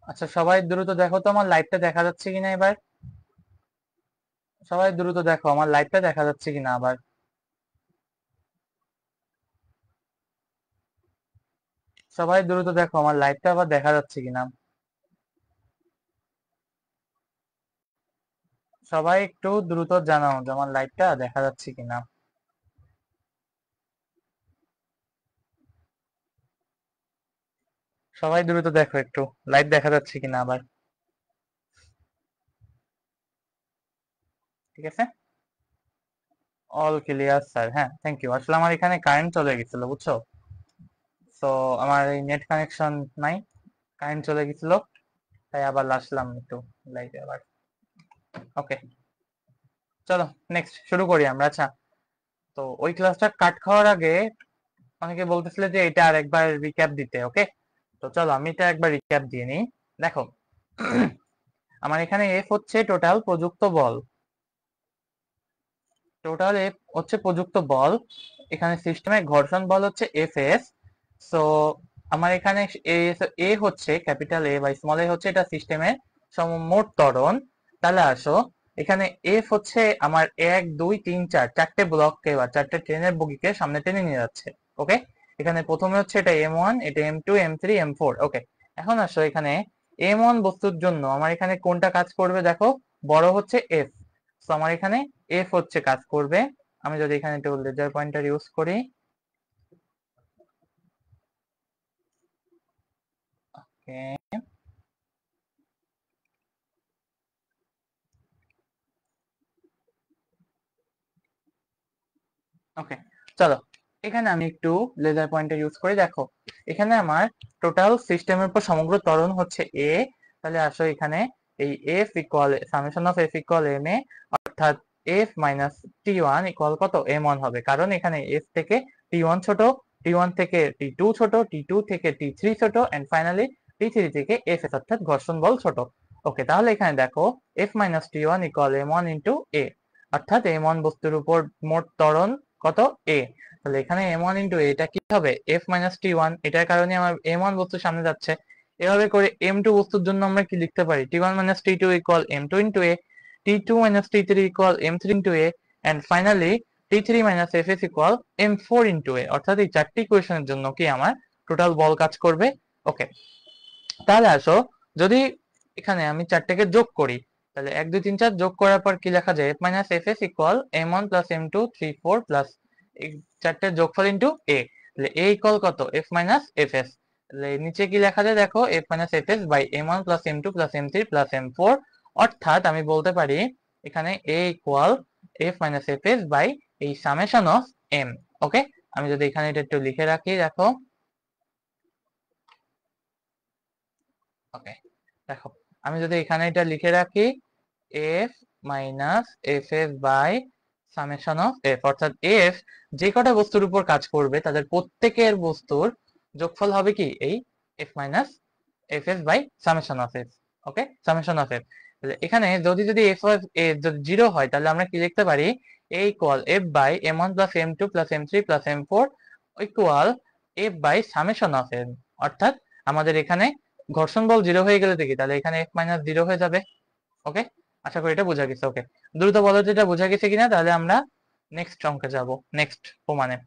আচ্ছা, সবাই দ্রুত দেখো তো আমার লাইভটা দেখা যাচ্ছে কিনা এবার। সবাই দ্রুত দেখো আমার লাইভটা দেখা যাচ্ছে কিনা আবার। সবাই দ্রুত দেখো আমার লাইভটা আবার দেখা যাচ্ছে কিনা। সবাই একটু দ্রুত জানাও যে আমার লাইভটা দেখা যাচ্ছে কিনা। সবাই দ্রুত দেখো একটু লাইভ দেখা যাচ্ছে কিনা আবার। ঠিক আছে, অল ক্লিয়ার স্যার। হ্যাঁ, থ্যাংক ইউ। আসলে আমার এখানে কারেন্ট চলে গেছিল, বুঝছো? তো আমার এই নেট কানেকশন নাই, কারেন্ট চলে গেছিল, তাই আবার আসলাম একটু লাইভে আবার। ওকে, চলো নেক্সট শুরু করি আমরা। আচ্ছা, তো ওই ক্লাসটা কাট খাওয়ার আগে অনেকে বলতেছিল যে এটা আরেকবার রিক্যাপ দিতে। ওকে, তো চলো আমি এটা একবার রিক্যাপ দিয়ে নিই। দেখো, আমার এখানে এফ হচ্ছে টোটাল প্রযুক্ত বল। টোটাল এফ হচ্ছে প্রযুক্ত বল। এখানে সিস্টেমে ঘর্ষণ বল হচ্ছে এফ এস। সো আমার এখানে এ হচ্ছে ক্যাপিটাল এ বা স্মল এ হচ্ছে এটা সিস্টেমের মোট ত্বরণ। তাহলে আসো, এখানে এফ হচ্ছে আমার 1 2 3 4 চারটে ব্লককে বা চারটে ট্রেনের বগিকে সামনে টেনে নিয়ে যাচ্ছে। ওকে, এখানে প্রথমে হচ্ছে এটা M1, এটা M2, M3, M4। ওকে, এখন আসো এখানে M1 বস্তুর জন্য আমার এখানে কোনটা কাজ করবে দেখো, বড় হচ্ছে এফ। তো আমার এখানে এফ হচ্ছে কাজ করবে। আমি যদি এখানে একটু লেজার পয়েন্টার ইউজ করি, ওকে ওকে, চলো এখানে আমি একটু লেজার পয়েন্টার ইউজ করে দেখো, এখানে আমার টোটাল সিস্টেমের উপর সমগ্র ত্বরণ হচ্ছে এ। তাহলে আসো এখানে এই F equal summation of F equal M A, অর্থাৎ এফ মাইনাস টি1 ইকুয়াল কত, M1 হবে, কারণ এখানে এফ থেকে টি1 ছোট, টি1 থেকে টি2 ছোট, টি2 থেকে টি3 ছোট, এন্ড ফাইনালি টি3 থেকে এফ এস অর্থাৎ ঘর্ষণ বল ছোট। ওকে, তাহলে এখানে দেখো F minus T one equal M1 into A, অর্থাৎ M1 বস্তুর উপর মোট ত্বরণ কত, এ। তাহলে এখানে M1 ইন্টু এটা কি হবে, এফ মাইনাস টি1, এটার কারণে আমার M1 বস্তু সামনে যাচ্ছে। এভাবে করে M2 বস্তুর জন্য আমরা কি লিখতে পারি, T one minus T two equal M2 into A, T two minus T three equal M3 into A, and finally T three minus F S equal M4 into A. অর্থাৎ এই চারটি ইকুয়েশনের জন্য কি আমার টোটাল বল কাজ করবে। ওকে, তাহলে আসো, যদি এখানে আমি চারটাকে যোগ করি, তাহলে 1 2 3 4 যোগ করার পর কি লেখা যায়, F minus F S equal M1 plus M2 3 4 plus এই চারটে যোগফল ইন্টু এ। তাহলে এ ইকুয়াল কত, এফ মাইনাস এফ এস। তাহলে নিচে কি লেখা যায় দেখো, F minus F S by M1 plus M2 plus M3 plus M4। অর্থাৎ আমি বলতে পারি এখানে A equal F minus F S by এই সামেশন অফ এম। ওকে, আমি যদি এখানে এটা একটু লিখে রাখি দেখো। ওকে, দেখো আমি যদি এখানে এটা লিখে রাখি, F minus F F by summation of F, অর্থাৎ এফ যে কটা বস্তুর উপর কাজ করবে তাদের প্রত্যেকের বস্তুর যোগফল হবে কি এই F minus F F by summation of F. Okay, summation of F. এখানে যদি যদি এফ অফ এ যদি 0 হয়, তাহলে আমরা কি লিখতে পারি, A equal F by M1 plus M2 plus M3 plus M4 equal F by summation of M. অর্থাৎ আমাদের এখানে ঘর্ষণ বল 0 হয়ে গেলে দেখি, তাহলে এখানে এফ মাইনাস 0 হয়ে যাবে। ওকে, আশা করি এটা বোঝা গেছে। ওকে, দ্রুত বলো যে এটা বোঝা গেছে কিনা, তাহলে আমরা নেক্সট অঙ্কে যাব, নেক্সট প্রমাণে।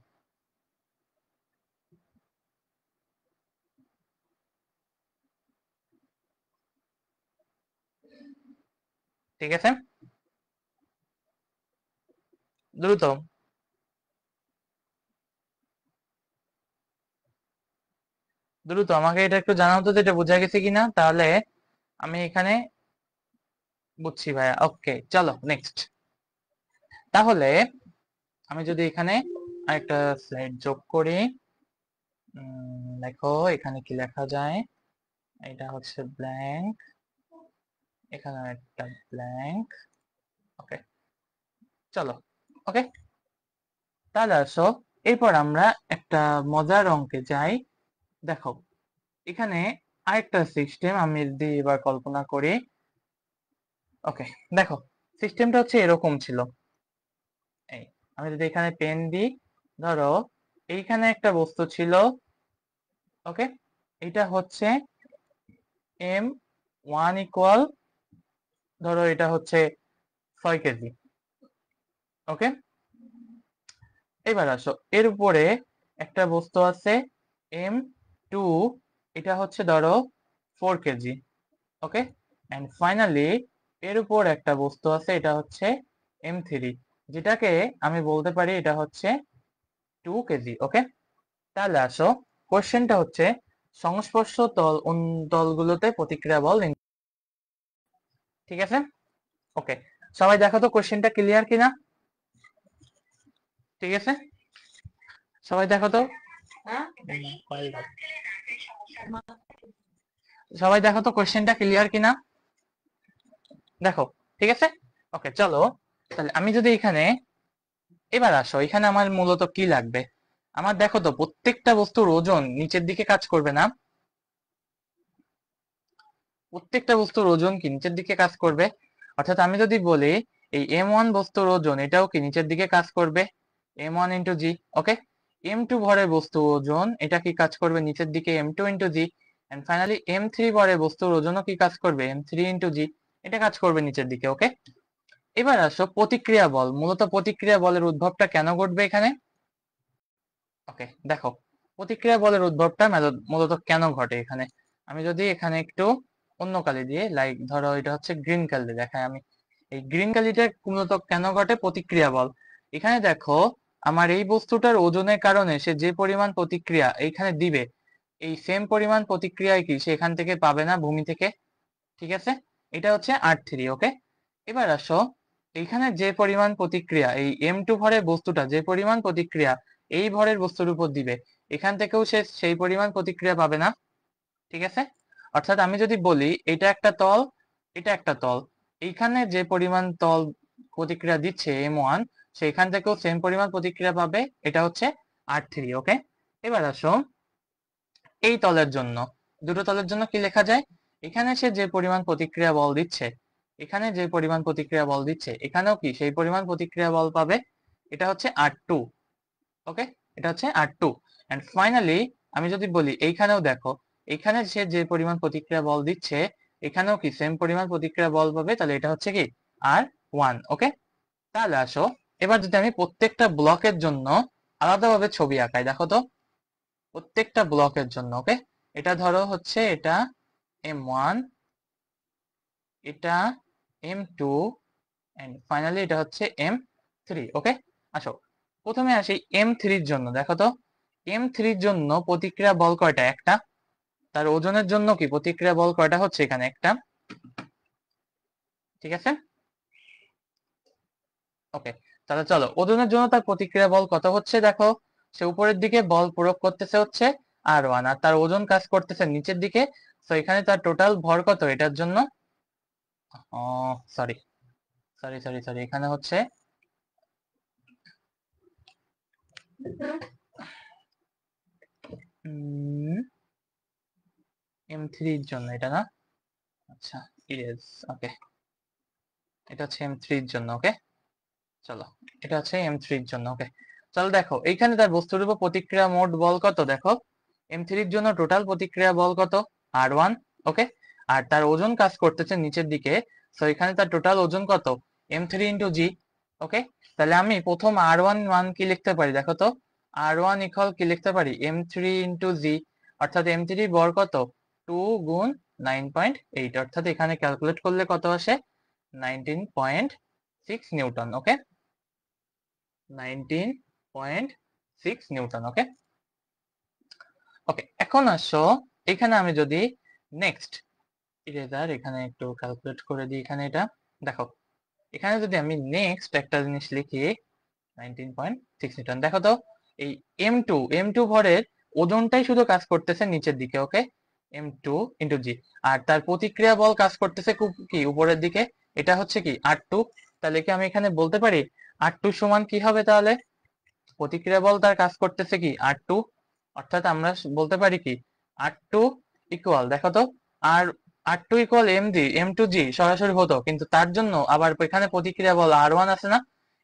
ঠিক আছে, দ্রুত দ্রুত আমাকে এটা একটু জানাও তো যে এটা বোঝা গেছে কিনা, তাহলে আমি এখানে বুঝছি ভাইয়া। ওকে, চলো নেক্সট। তাহলে আমি যদি এখানে আরেকটা স্লাইড যোগ করি, দেখো এখানে কি লেখা যায়, এটা হচ্ছে ব্ল্যাঙ্ক, এখানে একটা ব্ল্যাঙ্ক। ওকে, চলো। ওকে, তাহলে আসো এরপর আমরা একটা মজার অঙ্কে যাই। দেখো এখানে আরেকটা সিস্টেম আমি যদি এবার কল্পনা করি। ওকে, দেখো সিস্টেমটা হচ্ছে এরকম ছিল। এই আমি যদি এখানে পেন দিই, ধরো এইখানে একটা বস্তু ছিল। ওকে, এটা হচ্ছে এম 1 ইকুয়াল ধরো এটা হচ্ছে 6 কেজি। ওকে, এবার আসো এর উপরে একটা বস্তু আছে M2, এটা হচ্ছে ধরো 4 কেজি। ওকে, এন্ড ফাইনালি এর উপর একটা বস্তু আছে, এটা হচ্ছে M3, যেটাকে আমি বলতে পারি এটা হচ্ছে 2 কেজি। ওকে, তাহলে আসো কোশ্চেনটা হচ্ছে সংস্পর্শ তলগুলোতে প্রতিক্রিয়া বল ঠিক আছে। ওকে, সবাই দেখো তো কোশ্চেনটা ক্লিয়ার কিনা। ঠিক আছে, সবাই দেখো তো। সবাই দেখো তো কোশ্চেনটা ক্লিয়ার কিনা, দেখো। ঠিক আছে, ওকে চলো তাহলে আমি যদি এখানে, এবার আসো এখানে আমার মূলত কি লাগবে। আমার দেখো তো প্রত্যেকটা বস্তুর ওজন নিচের দিকে কাজ করবে না, প্রত্যেকটা বস্তুর ওজন কি নিচের দিকে কাজ করবে। অর্থাৎ আমি যদি বলি এই M1 বস্তুর ওজন এটাও কি নিচের দিকে কাজ করবে, M1 ইন্টু জি। ওকে, M2 ভরের বস্তু ওজন এটা কি কাজ করবে নিচের দিকে, M2 into G. And finally M3 ভরের বস্তুর ওজনও কি কাজ করবে, M3 ইন্টু জি, এটা কাজ করবে নিচের দিকে। ওকে, এবার আসো প্রতিক্রিয়া বল, মূলত প্রতিক্রিয়া বলের উদ্ভবটা কেন ঘটবে এখানে। ওকে, দেখো প্রতিক্রিয়া বলের উদ্ভবটা মূলত কেন ঘটে এখানে। আমি যদি এখানে একটু অন্য কালি দিয়ে, লাইক ধরো এটা হচ্ছে গ্রিন কালি দেখায়, আমি এই গ্রিন কালিটা মূলত কেন ঘটে প্রতিক্রিয়া বল। এখানে দেখো আমার এই বস্তুটার ওজনের কারণে সে যে পরিমাণ প্রতিক্রিয়া এইখানে দিবে, এই সেম পরিমাণ প্রতিক্রিয়ায় কি সে এখান থেকে পাবে না ভূমি থেকে। ঠিক আছে, এটা হচ্ছে R3। ওকে, এবার আসো এইখানে যে পরিমাণ প্রতিক্রিয়া এই M2 ভরের বস্তুটা যে পরিমাণ প্রতিক্রিয়া এই ভরের বস্তুর উপর দিবে, এখান থেকেও সে সেই পরিমাণ প্রতিক্রিয়া পাবে না। ঠিক আছে, অর্থাৎ আমি যদি বলি এটা একটা তল, এটা একটা তল, এইখানে যে পরিমাণ তল প্রতিক্রিয়া দিচ্ছে M1, সেখান থেকেও সেম পরিমাণ প্রতিক্রিয়া পাবে, এটা হচ্ছে R3। ওকে, এবার আসো এই তলের জন্য, দুটো তলের জন্য কি লেখা যায়, এখানে সে যে পরিমাণ প্রতিক্রিয়া বল দিচ্ছে, এখানে যে পরিমাণ প্রতিক্রিয়া বল দিচ্ছে এখানেও কি সেই পরিমাণ প্রতিক্রিয়া বল পাবে, এটা হচ্ছে R2। ওকে, এটা হচ্ছে R2। এন্ড ফাইনালি আমি যদি বলি এইখানেও দেখো, এখানে সে যে পরিমাণ প্রতিক্রিয়া বল দিচ্ছে এখানেও কি সেম পরিমাণ প্রতিক্রিয়া বল পাবে, তাহলে এটা হচ্ছে কি R1। ওকে, তাহলে আসো এবার যদি আমি প্রত্যেকটা ব্লকের জন্য আলাদাভাবে ছবি আঁকাই, দেখো তো প্রত্যেকটা ব্লকের জন্য। ওকে, এটা ধরো হচ্ছে এটা M1, এটা M2, এন্ড ফাইনালি এটা হচ্ছে M3। ওকে, আসো প্রথমে আসি M3 এর জন্য, দেখো তো M3 এর জন্য প্রতিক্রিয়া বল কয়টা, একটা। তার ওজনের জন্য কি প্রতিক্রিয়া বল কয়টা হচ্ছে, এখানে একটা। ঠিক আছে, ওকে, তাহলে চলো ওজনের জন্য তার প্রতিক্রিয়া বল কত হচ্ছে, দেখো সে উপরের দিকে বল প্রয়োগ করতেছে হচ্ছে R1, আর তার ওজন কাজ করতেছে নিচের দিকে। তো এখানে তার টোটাল ভর কত এটার জন্য, সরি সরি সরি সরি, এখানে হচ্ছে M3 এর জন্য এটা না, আচ্ছা ইয়েস। ওকে, এটা হচ্ছে M3 এর জন্য। ওকে, চলো এটা হচ্ছে M3 এর জন্য। ওকে, চলো দেখো এইখানে তার বস্তুর উপর প্রতিক্রিয়া মোট বল কত, দেখো M3 এর জন্য টোটাল প্রতিক্রিয়া বল কত, R1। ওকে, আর তার ওজন কাজ করতেছে নিচের দিকে, তো এখানে তার টোটাল ওজন কত, M3 ইন্টু জি। ওকে, তাহলে আমি প্রথম R1 মান কি লিখতে পারি, দেখো তো R1 ইকুয়াল কি লিখতে পারি, M3 ইন্টু জি, অর্থাৎ M3 বর কত 2 গুণ 9.8, অর্থাৎ এখানে ক্যালকুলেট করলে কত আসে 19.6 নিউটন। ওকে, 19.6 নিউটন। ওকে, ওকে, এখন আসো এখানে আমি যদি নেক্সট ইরেজার এখানে একটু ক্যালকুলেট করে দিই, এখানে এটা দেখো, এখানে যদি আমি নেক্সট একটা জিনিস লিখি 19.6 নিউটন, দেখো তো এই M2 ভরের ওজনটাই শুধু কাজ করতেছে নিচের দিকে। ওকে, M2 ইন্টু জি, আর তার প্রতিক্রিয়া বল কাজ করতেছে কি উপরের দিকে, এটা হচ্ছে কি R2। তাহলে কি আমি এখানে বলতে পারি R2 সমান কি হবে, তাহলে প্রতিক্রিয়া বল তার কাজ করতেছে কি R2, অর্থাৎ আমরা বলতে পারি কি R2 ইকুয়াল, দেখো তো আর R2 ইকুয়াল M2G সরাসরি হতো, কিন্তু তার জন্য আবার এখানে প্রতিক্রিয়া বল R1 আছে না,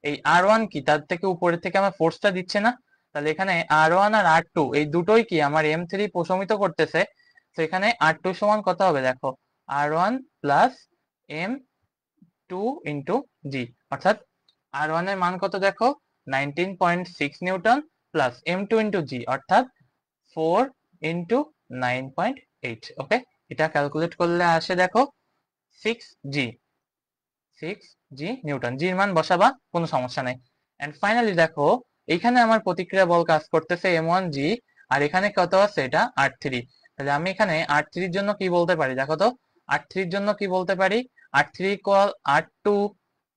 এই R1 কি তার থেকে উপরের থেকে আমার ফোর্সটা দিচ্ছে না, তাহলে এখানে R1 আর R2 এই দুটোই কি আমার M3 প্রশমিত করতেছে। তো এখানে R2 সমান কত হবে, দেখো R1 প্লাস M2 ইন্টু জি, অর্থাৎ R1 এর মান কত দেখো 19.6 নিউটন প্লাস M2 ইন্টু জি অর্থাৎ 4 ইন্টু 9.8। ওকে, এটা ক্যালকুলেট করলে আসে দেখো 6 জি, 6 জি নিউটন। জির মান বসাবা, কোনো সমস্যা নাই। এন্ড ফাইনালি দেখো এইখানে আমার প্রতিক্রিয়া বল কাজ করতেছে M1 জি, আর এখানে কত আছে এটা R3। তাহলে আমি এখানে R3 এর জন্য কি বলতে পারি দেখো তো, R3 এর জন্য কি বলতে পারি, R3 ইকুয়াল R2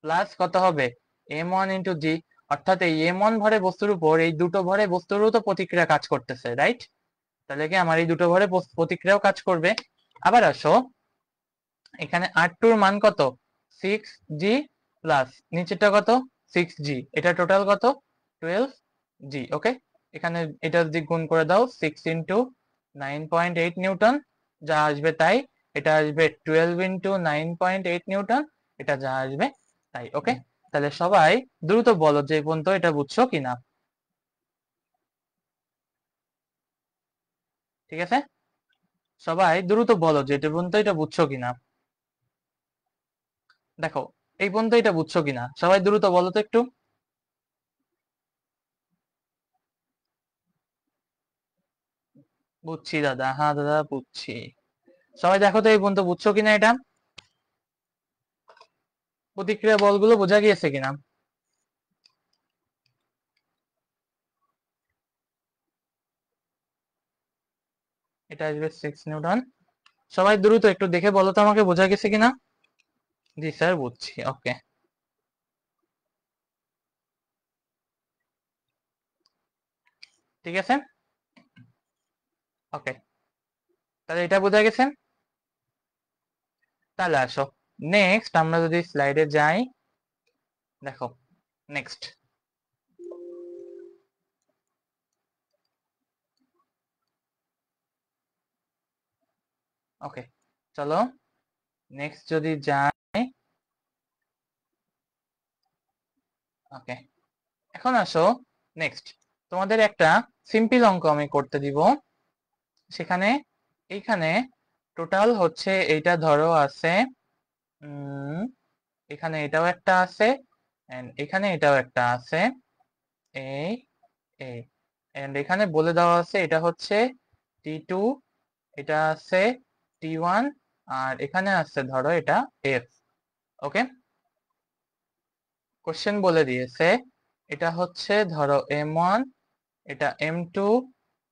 প্লাস কত হবে M1 ইন্টু জি, অর্থাৎ এই M1 ভরে বস্তুর উপর এই দুটো ভরে বস্তুরও তো প্রতিক্রিয়া কাজ করতেছে, রাইট? তাহলে কি আমার এই দুটো ভরে প্রতিক্রিয়াও কাজ করবে। আবার আসো এখানে R2 এর মান কত 6 জি প্লাস নিচেরটা কত 6 জি, এটা টোটাল কত 12 জি। ওকে, এখানে এটা যদি গুণ করে দাও 6 ইন্টু 9.8 নিউটন যা আসবে তাই, এটা আসবে 12 ইন্টু 9.8 নিউটন, এটা যা আসবে তাই। ওকে, তাহলে সবাই দ্রুত বলো যে পর্যন্ত এটা বুঝছো কিনা। ঠিক আছে, সবাই দ্রুত বলো যে এটা পর্যন্ত এটা বুঝছো কিনা। দেখো এই পর্যন্ত এটা বুঝছো কিনা, সবাই দ্রুত বলো তো একটু। বুঝছি দাদা, হ্যাঁ দাদা বুঝছি। সবাই দেখো তো এই পর্যন্ত বুঝছো কিনা এটা, প্রতিক্রিয়া বলগুলো বোঝা গিয়েছে কিনা। এটা আসবে 6 নিউটন। সবাই দ্রুত একটু দেখে বলো তো আমাকে বোঝা গেছে কিনা। জি স্যার বুঝছি। ওকে, ঠিক আছে। ওকে, তাহলে এটা বোঝা গেছে। তাহলে আসো নেক্সট আমরা যদি স্লাইডে যাই, দেখো নেক্সট। ওকে, চলো নেক্সট যদি যাই। ওকে, এখন আসো নেক্সট, তোমাদের একটা সিম্পল অঙ্ক আমি করতে দিব। সেখানে এইখানে টোটাল হচ্ছে এইটা ধরো আছে, এখানে এটাও একটা আছে এন্ড এখানে এটাও একটা আছে, এই এই এন্ড এখানে বলে দেওয়া আছে এটা হচ্ছে T2, এটা আছে T1, আর এখানে আছে ধরো এটা F। ওকে, কোশ্চেন বলে দিয়েছে এটা হচ্ছে ধরো M1, এটা M2,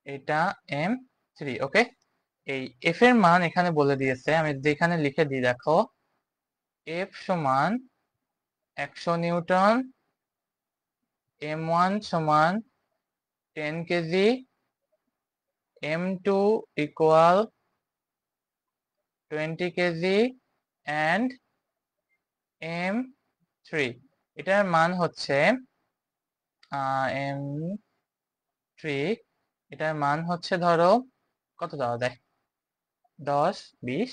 এটা M3। ওকে, এই F এর মান এখানে বলে দিয়েছে, আমি যদি এখানে লিখে দিই দেখো F সমান 100 নিউটন, M1 সমান 10 KG, M2 equal 20 KG and M3 এটার মান হচ্ছে M3 এটার মান হচ্ছে ধরো কত দেওয়া যায় 10 20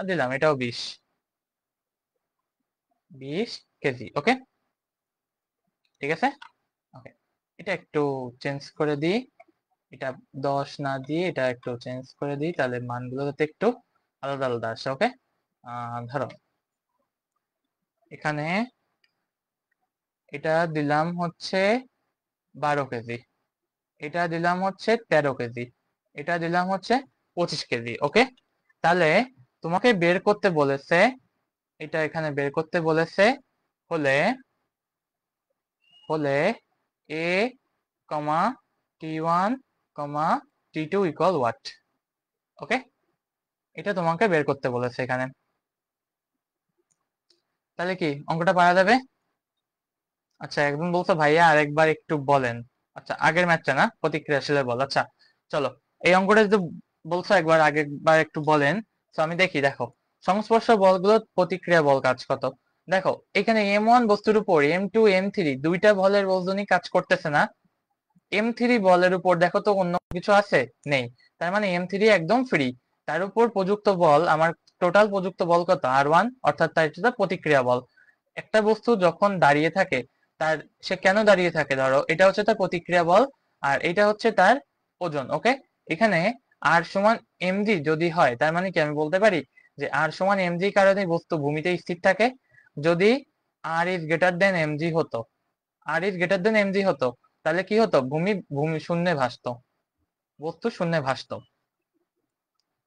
দিলাম, এটাও 20 কেজি। ওকে, ঠিক আছে। ওকে, এটা একটু চেঞ্জ করে দিই, এটা 10 না দিয়ে এটা একটু চেঞ্জ করে দিই, তাহলে মানগুলো যাতে একটু আলাদা আলাদা আসে। ওকে, ধরো এখানে এটা দিলাম হচ্ছে 12 কেজি, এটা দিলাম হচ্ছে 13 কেজি, এটা দিলাম হচ্ছে 25 কেজি। ওকে, তাহলে তোমাকে বের করতে বলেছে, এটা এখানে বের করতে বলেছে হলে হলে a comma T1 comma T2 equal what. Okay, এটা তোমাকে বের করতে বলেছে এখানে। তাহলে কি অঙ্কটা পারা যাবে? আচ্ছা, একদম বলছো ভাইয়া আরেকবার একটু বলেন। আচ্ছা, আগের ম্যাথটা না, প্রতিক্রিয়াশীলের বল। আচ্ছা চলো, এই অঙ্কটা যদি বলছো একবার আগেরবার একটু বলেন, তো আমি দেখি। দেখো সংস্পর্শ বলগুলো প্রতিক্রিয়া বল কাজ কত। দেখো এখানে M1 বস্তুর উপর M2 M3 দুইটা বলের ওজনই কাজ করতেছে না। M3 বলের উপর দেখো তো অন্য কিছু আছে, নেই, তার মানে M3 একদম ফ্রি। তার উপর প্রযুক্ত বল আমার, টোটাল প্রযুক্ত বল কত R1, অর্থাৎ তার এটা প্রতিক্রিয়া বল। একটা বস্তু যখন দাঁড়িয়ে থাকে, তার সে কেন দাঁড়িয়ে থাকে, ধরো এটা হচ্ছে তার প্রতিক্রিয়া বল আর এটা হচ্ছে তার ওজন। ওকে, এখানে আর সমান mg যদি হয় তার মানে কি আমি বলতে পারি যে আর সমান এমজি কারণে বস্তু ভূমিতে স্থির থাকে। যদি আর ইজ গ্রেটার দেন এমজি হতো, আর ইজ গ্রেটার দেন এমজি হতো, তাহলে কি হতো, ভূমি ভূমি শূন্যে ভাসতো, বস্তু শূন্যে ভাসতো,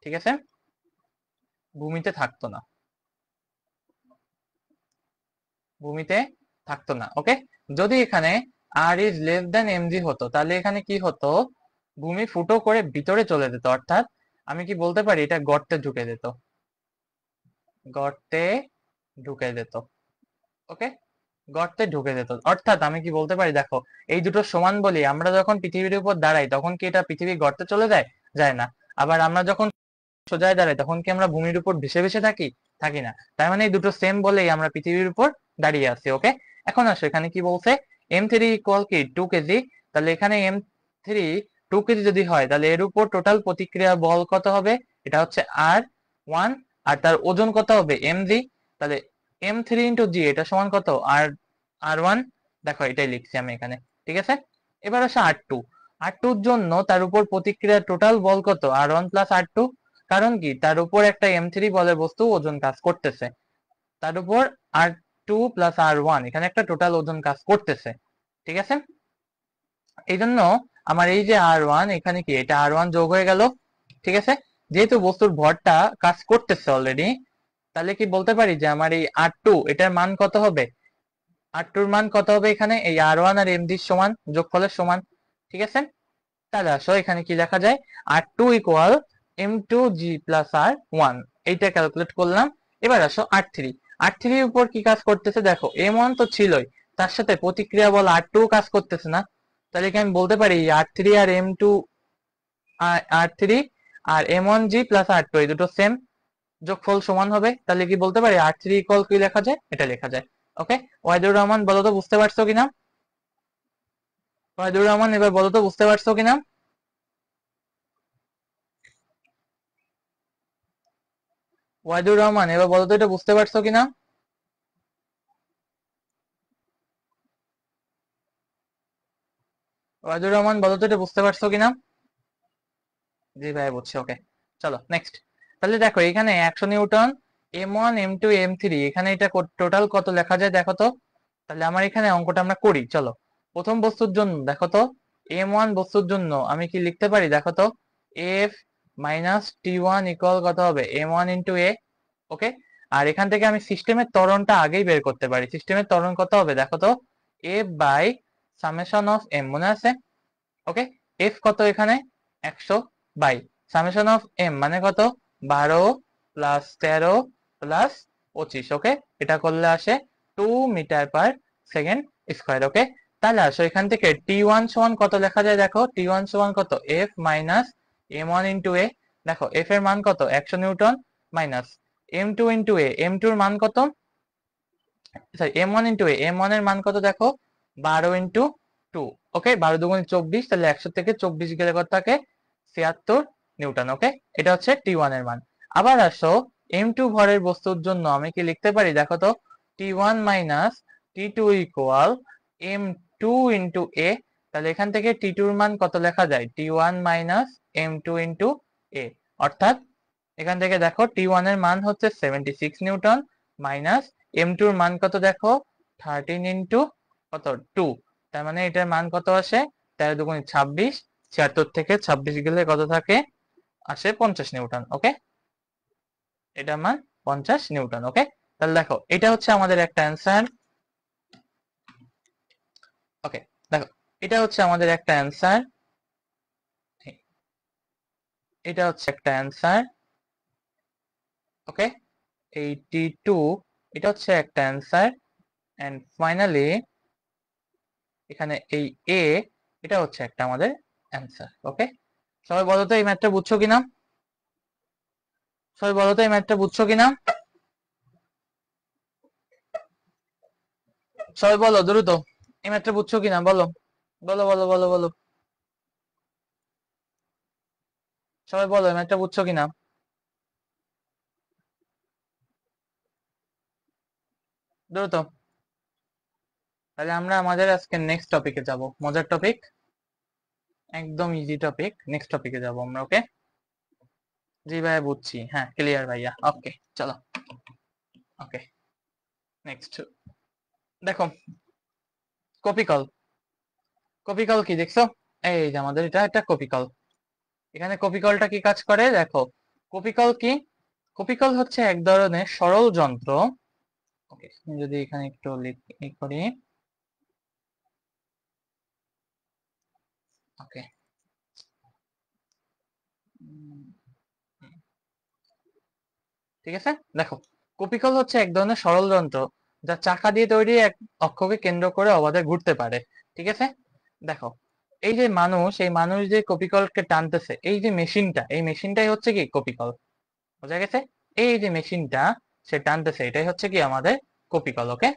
ঠিক আছে, ভূমিতে থাকতো না, ভূমিতে থাকতো না। ওকে, যদি এখানে আর ইজ লেস দেন এমজি হতো, তাহলে এখানে কি হতো, ভূমি ফুটো করে ভিতরে চলে যেত, অর্থাৎ আমি কি বলতে পারি এটা গর্তে ঢুকে যেত, গর্তে ঢুকে যেত। ওকে, গর্তে ঢুকে যেত, অর্থাৎ আমি কি বলতে পারি, দেখো এই দুটো সমান বলি, আমরা যখন পৃথিবীর উপর দাঁড়াই তখন কি এটা পৃথিবী গর্তে চলে যায়, যায় না। আবার আমরা যখন সোজায় দাঁড়াই তখন কি আমরা ভূমির উপর ভেসে ভেসে থাকি, থাকি না। তার মানে এই দুটো সেম বলেই আমরা পৃথিবীর উপর দাঁড়িয়ে আছি। ওকে, এখন আসো এখানে কি বলছে, m3 ইকুয়াল কি 2 কেজি, তাহলে এখানে m3 2 কেজি যদি হয় তাহলে এর উপর টোটাল প্রতিক্রিয়া বল কত হবে, এটা হচ্ছে r1, আর তার ওজন কত হবে mg, তাহলে m3 ইন্টু জি এটা সমান কত r1, দেখো এটাই লিখছি আমি এখানে, ঠিক আছে। এবার আসে r2, r2 এর জন্য তার উপর প্রতিক্রিয়ার টোটাল বল কত r1 প্লাস r2, কারণ কি তার উপর একটা m3 বলের বস্তু ওজন কাজ করতেছে, তার উপর r2 প্লাস r1 এখানে একটা টোটাল ওজন কাজ করতেছে, ঠিক আছে। এই জন্য আমার এই যে r1 এখানে কি এটা r1 যোগ হয়ে গেল, ঠিক আছে। যেহেতু বস্তুর ভরটা কাজ করতেছে অলরেডি, তাহলে কি বলতে পারি যে আমার এই r2 এটার মান কত হবে, r2 এর মান কত হবে, এখানে এই r1 আর mg সমান, যোগফলের সমান, ঠিক আছে। তাহলে আসো এখানে কি লেখা যায়, r2 equal m2g plus r1, এইটা ক্যালকুলেট করলাম। এবার আসো r3, r3 এর উপর কি কাজ করতেছে, দেখো m1 তো ছিলই, তার সাথে প্রতিক্রিয়া বল r2 কাজ করতেছে না, তাহলে কি আমি বলতে পারি r3 আর m2 r3 আর m1g প্লাস r2 এই দুটো সেম, যোগফল সমান হবে, তাহলে কি বলতে পারি r3 ইকুয়াল কি লেখা যায়, এটা লেখা যায়। ওকে, ওয়াহিদুর রহমান বলো তো বুঝতে পারছো কিনা, ওয়াহিদুর রহমান এবার বলো তো বুঝতে পারছো কিনা, ওয়াহিদুর রহমান এবার বলো তো এটা বুঝতে পারছো কিনা, ওয়াহিদুর রহমান বলো তো এটা বুঝতে পারছো কিনা। জি ভাই বুঝছি। ওকে, চলো নেক্সট। তাহলে দেখো এখানে 100 নিউটন, m1 m2 m3, এখানে এটা টোটাল কত লেখা যায় দেখো তো। তাহলে আমার এখানে অঙ্কটা আমরা করি, চলো। প্রথম বস্তুর জন্য দেখো তো, m1 বস্তুর জন্য আমি কি লিখতে পারি দেখো তো, f মাইনাস t1 ইকুয়াল কত হবে m1 ইন্টু a। ওকে, আর এখান থেকে আমি সিস্টেমের ত্বরণটা আগেই বের করতে পারি, সিস্টেমের ত্বরণ কত হবে দেখো তো, f by summation of m, মনে আছে। ওকে, f কত এখানে 100 বাই সামেশন অফ m মানে কত 12 প্লাস 13 প্লাস 25। ওকে, এটা করলে আসে 2 মিটার পার সেকেন্ড স্কোয়ার। ওকে, তাহলে আসো এখান থেকে t1 সমান কত লেখা যায় দেখো, t1 সমান কত f minus m1 into a, দেখো f এর মান কত 100 Newton, minus m2 into a, m2 এর মান কত, sorry m1 into a, m1 এর মান কত দেখো 12 ইন্টু 2। ওকে, 12 দুগুণ 24, তাহলে 100 থেকে 24 গেলে কত থাকে 76 নিউটন। ওকে, এটা হচ্ছে t1 এর মান। আবার আসো m2 ভরের বস্তুর জন্য আমি কি লিখতে পারি দেখো তো, t1 minus t2 equal m2 into a, তাহলে এখান থেকে t2 এর মান কত লেখা যায় t1 minus m2 into a, অর্থাৎ এখান থেকে দেখো t1 এর মান হচ্ছে 76 নিউটন, মাইনাস m2 এর মান কত দেখো 13 ইন্টু কত 2, তার মানে এটার মান কত আসে 13 দুগুণ 26, 76 থেকে 26 গেলে কত থাকে আসে 50 নিউটন। ওকে, এটার মান 50 নিউটন। ওকে, তাহলে দেখো এটা হচ্ছে আমাদের একটা অ্যান্সার। ওকে, দেখো এটা হচ্ছে আমাদের একটা অ্যান্সার, এটা হচ্ছে একটা অ্যান্সার। ওকে, 82, এটা হচ্ছে একটা অ্যান্সার, এন্ড ফাইনালি এখানে এই এ, এটা হচ্ছে একটা আমাদের অ্যান্সার। ওকে, সবাই বলো তো এই ম্যাথটা বুঝছো কিনা, সবাই বলো তো এই ম্যাথটা বুঝছো কিনা, সবাই বলো দ্রুত এই ম্যাথটা বুঝছো কিনা, বলো বলো বলো বলো বলো, সবাই বলো এই ম্যাথটা বুঝছো কিনা, দ্রুত। তাহলে আমরা আমাদের আজকে নেক্সট টপিকে যাব, মজার টপিক, একদম ইজি টপিক, নেক্সট টপিকে যাব আমরা। ওকে, জি ভাইয়া বুঝছি, হ্যাঁ ক্লিয়ার ভাইয়া। ওকে চলো, ওকে নেক্সট দেখো, কপিকল। কপিকল কি দেখছো? এই যে আমাদের এটা একটা কপিকল। এখানে কপিকলটা কি কাজ করে দেখো। কপিকল কি? কপিকল হচ্ছে এক ধরনের সরল যন্ত্র। ওকে, যদি এখানে একটু করি। ওকে, ঠিক আছে। দেখো, কপিকল হচ্ছে এক ধরনের সরল যন্ত্র যা চাকা দিয়ে তৈরি, এক অক্ষকে কেন্দ্র করে অবাধে ঘুরতে পারে। ঠিক আছে। দেখো, এই যে মানুষ, এই মানুষ যে কপিকলকে টানতেছে, এই যে মেশিনটা, এই মেশিনটাই হচ্ছে কি কপিকল। বোঝা গেছে? এই যে মেশিনটা সে টানতেছে, এটাই হচ্ছে কি আমাদের কপিকল। ওকে,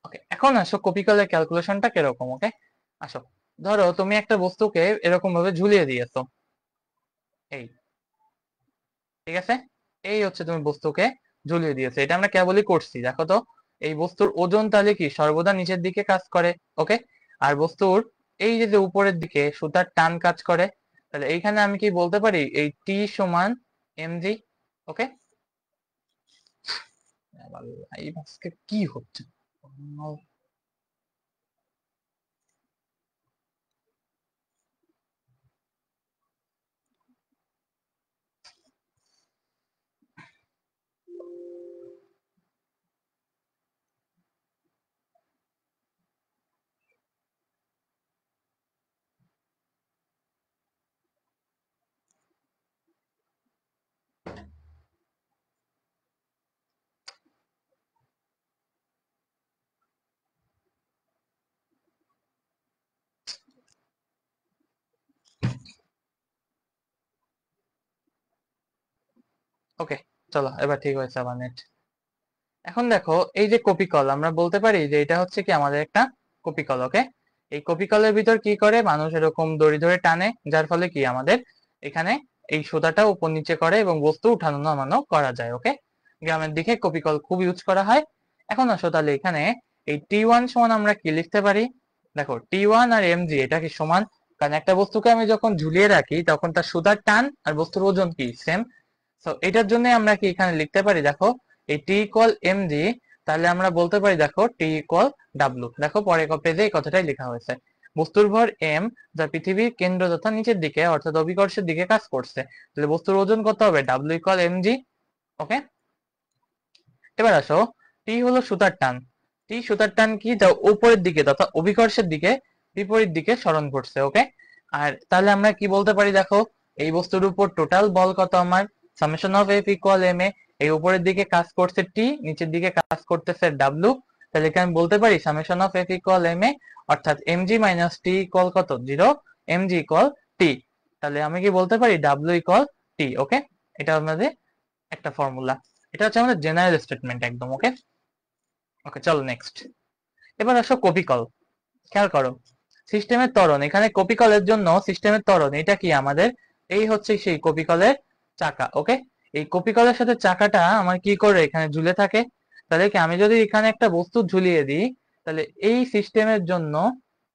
ওকে এখন আসো কপিকলের ক্যালকুলেশনটা কিরকম। ওকে, আসো, ধরো তুমি একটা বস্তুকে এরকম ভাবে ঝুলিয়ে দিয়েছো, এই, ঠিক আছে। এই হচ্ছে তুমি বস্তুকে ঝুলিয়ে দিয়েছো, এটা আমরা কেবলই করছি। দেখো তো, এই বস্তুর ওজন তাহলে কি সর্বদা নিচের দিকে কাজ করে। ওকে, আর বস্তুর এই যে যে উপরের দিকে সুতার টান কাজ করে। তাহলে এইখানে আমি কি বলতে পারি, এই টি সমান mg। ওকে, এই আজকে কি হচ্ছে? ওকে চলো, এবার ঠিক হয়েছে আবার নেট। এখন দেখো, এই যে কপিকল, আমরা বলতে পারি যে এটা হচ্ছে কি আমাদের একটা কপিকল। ওকে, এই কপিকলের ভিতর কি করে, মানুষ এরকম দড়ি ধরে টানে, যার ফলে কি আমাদের এখানে এই সুতাটা উপর নিচে করে এবং বস্তু উঠানো নামানো করা যায়। ওকে, গ্রামের দিকে কপিকল খুব ইউজ করা হয়। এখন আসো তাহলে এখানে এই টি1 সমান আমরা কি লিখতে পারি। দেখো, টি1 আর mg এটা কি সমান, কারণ একটা বস্তুকে আমি যখন ঝুলিয়ে রাখি তখন তার সুতার টান আর বস্তুর ওজন কি সেম। তো এটার জন্য আমরা কি এখানে লিখতে পারি, দেখো এই টি ইকুয়াল এম জি, তাহলে আমরা বলতে পারি দেখো টি ইকুয়াল ডাব্লু। দেখো পরের পেজে এই কথাটাই লেখা হয়েছে। বস্তুর ভর এম, যা পৃথিবীর কেন্দ্র তথা নিচের দিকে অর্থাৎ অভিকর্ষের দিকে কাজ করছে, তাহলে বস্তুর ওজন কত হবে, ডাব্লু ইকুয়াল এম জি। ওকে, এবার আসো, টি হলো সুতার টান। টি সুতার টান কি, যা উপরের দিকে তথা অভিকর্ষের দিকে বিপরীত দিকে সরণ করছে। ওকে, আর তাহলে আমরা কি বলতে পারি, দেখো এই বস্তুর উপর টোটাল বল কত আমার, summation of F equal M A. এই উপরের দিকে কাজ করছে টি, নিচের দিকে কাজ করতেছে ডাব্লু। তাহলে এখানে বলতে পারি summation of F equal M A, অর্থাৎ M G minus T equal কত, zero. M G equal T, তাহলে আমি কি বলতে পারি, ডাব্লু ইকুয়াল টি। ওকে, এটা আমাদের একটা ফর্মুলা। এটা হচ্ছে আমাদের জেনারেল স্টেটমেন্ট একদম। ওকে, ওকে চলো নেক্সট। এবার আসো কপিকল। খেয়াল করো, সিস্টেমের ত্বরণ, এখানে কপিকলের জন্য সিস্টেমের ত্বরণ এটা কি আমাদের, এই হচ্ছে সেই কপিকলের চাকা। ওকে, এই কপিকলের সাথে চাকাটা আমার কি করে এখানে ঝুলে থাকে। তাহলে কি আমি যদি এখানে একটা বস্তু ঝুলিয়ে দিই, তাহলে এই সিস্টেমের জন্য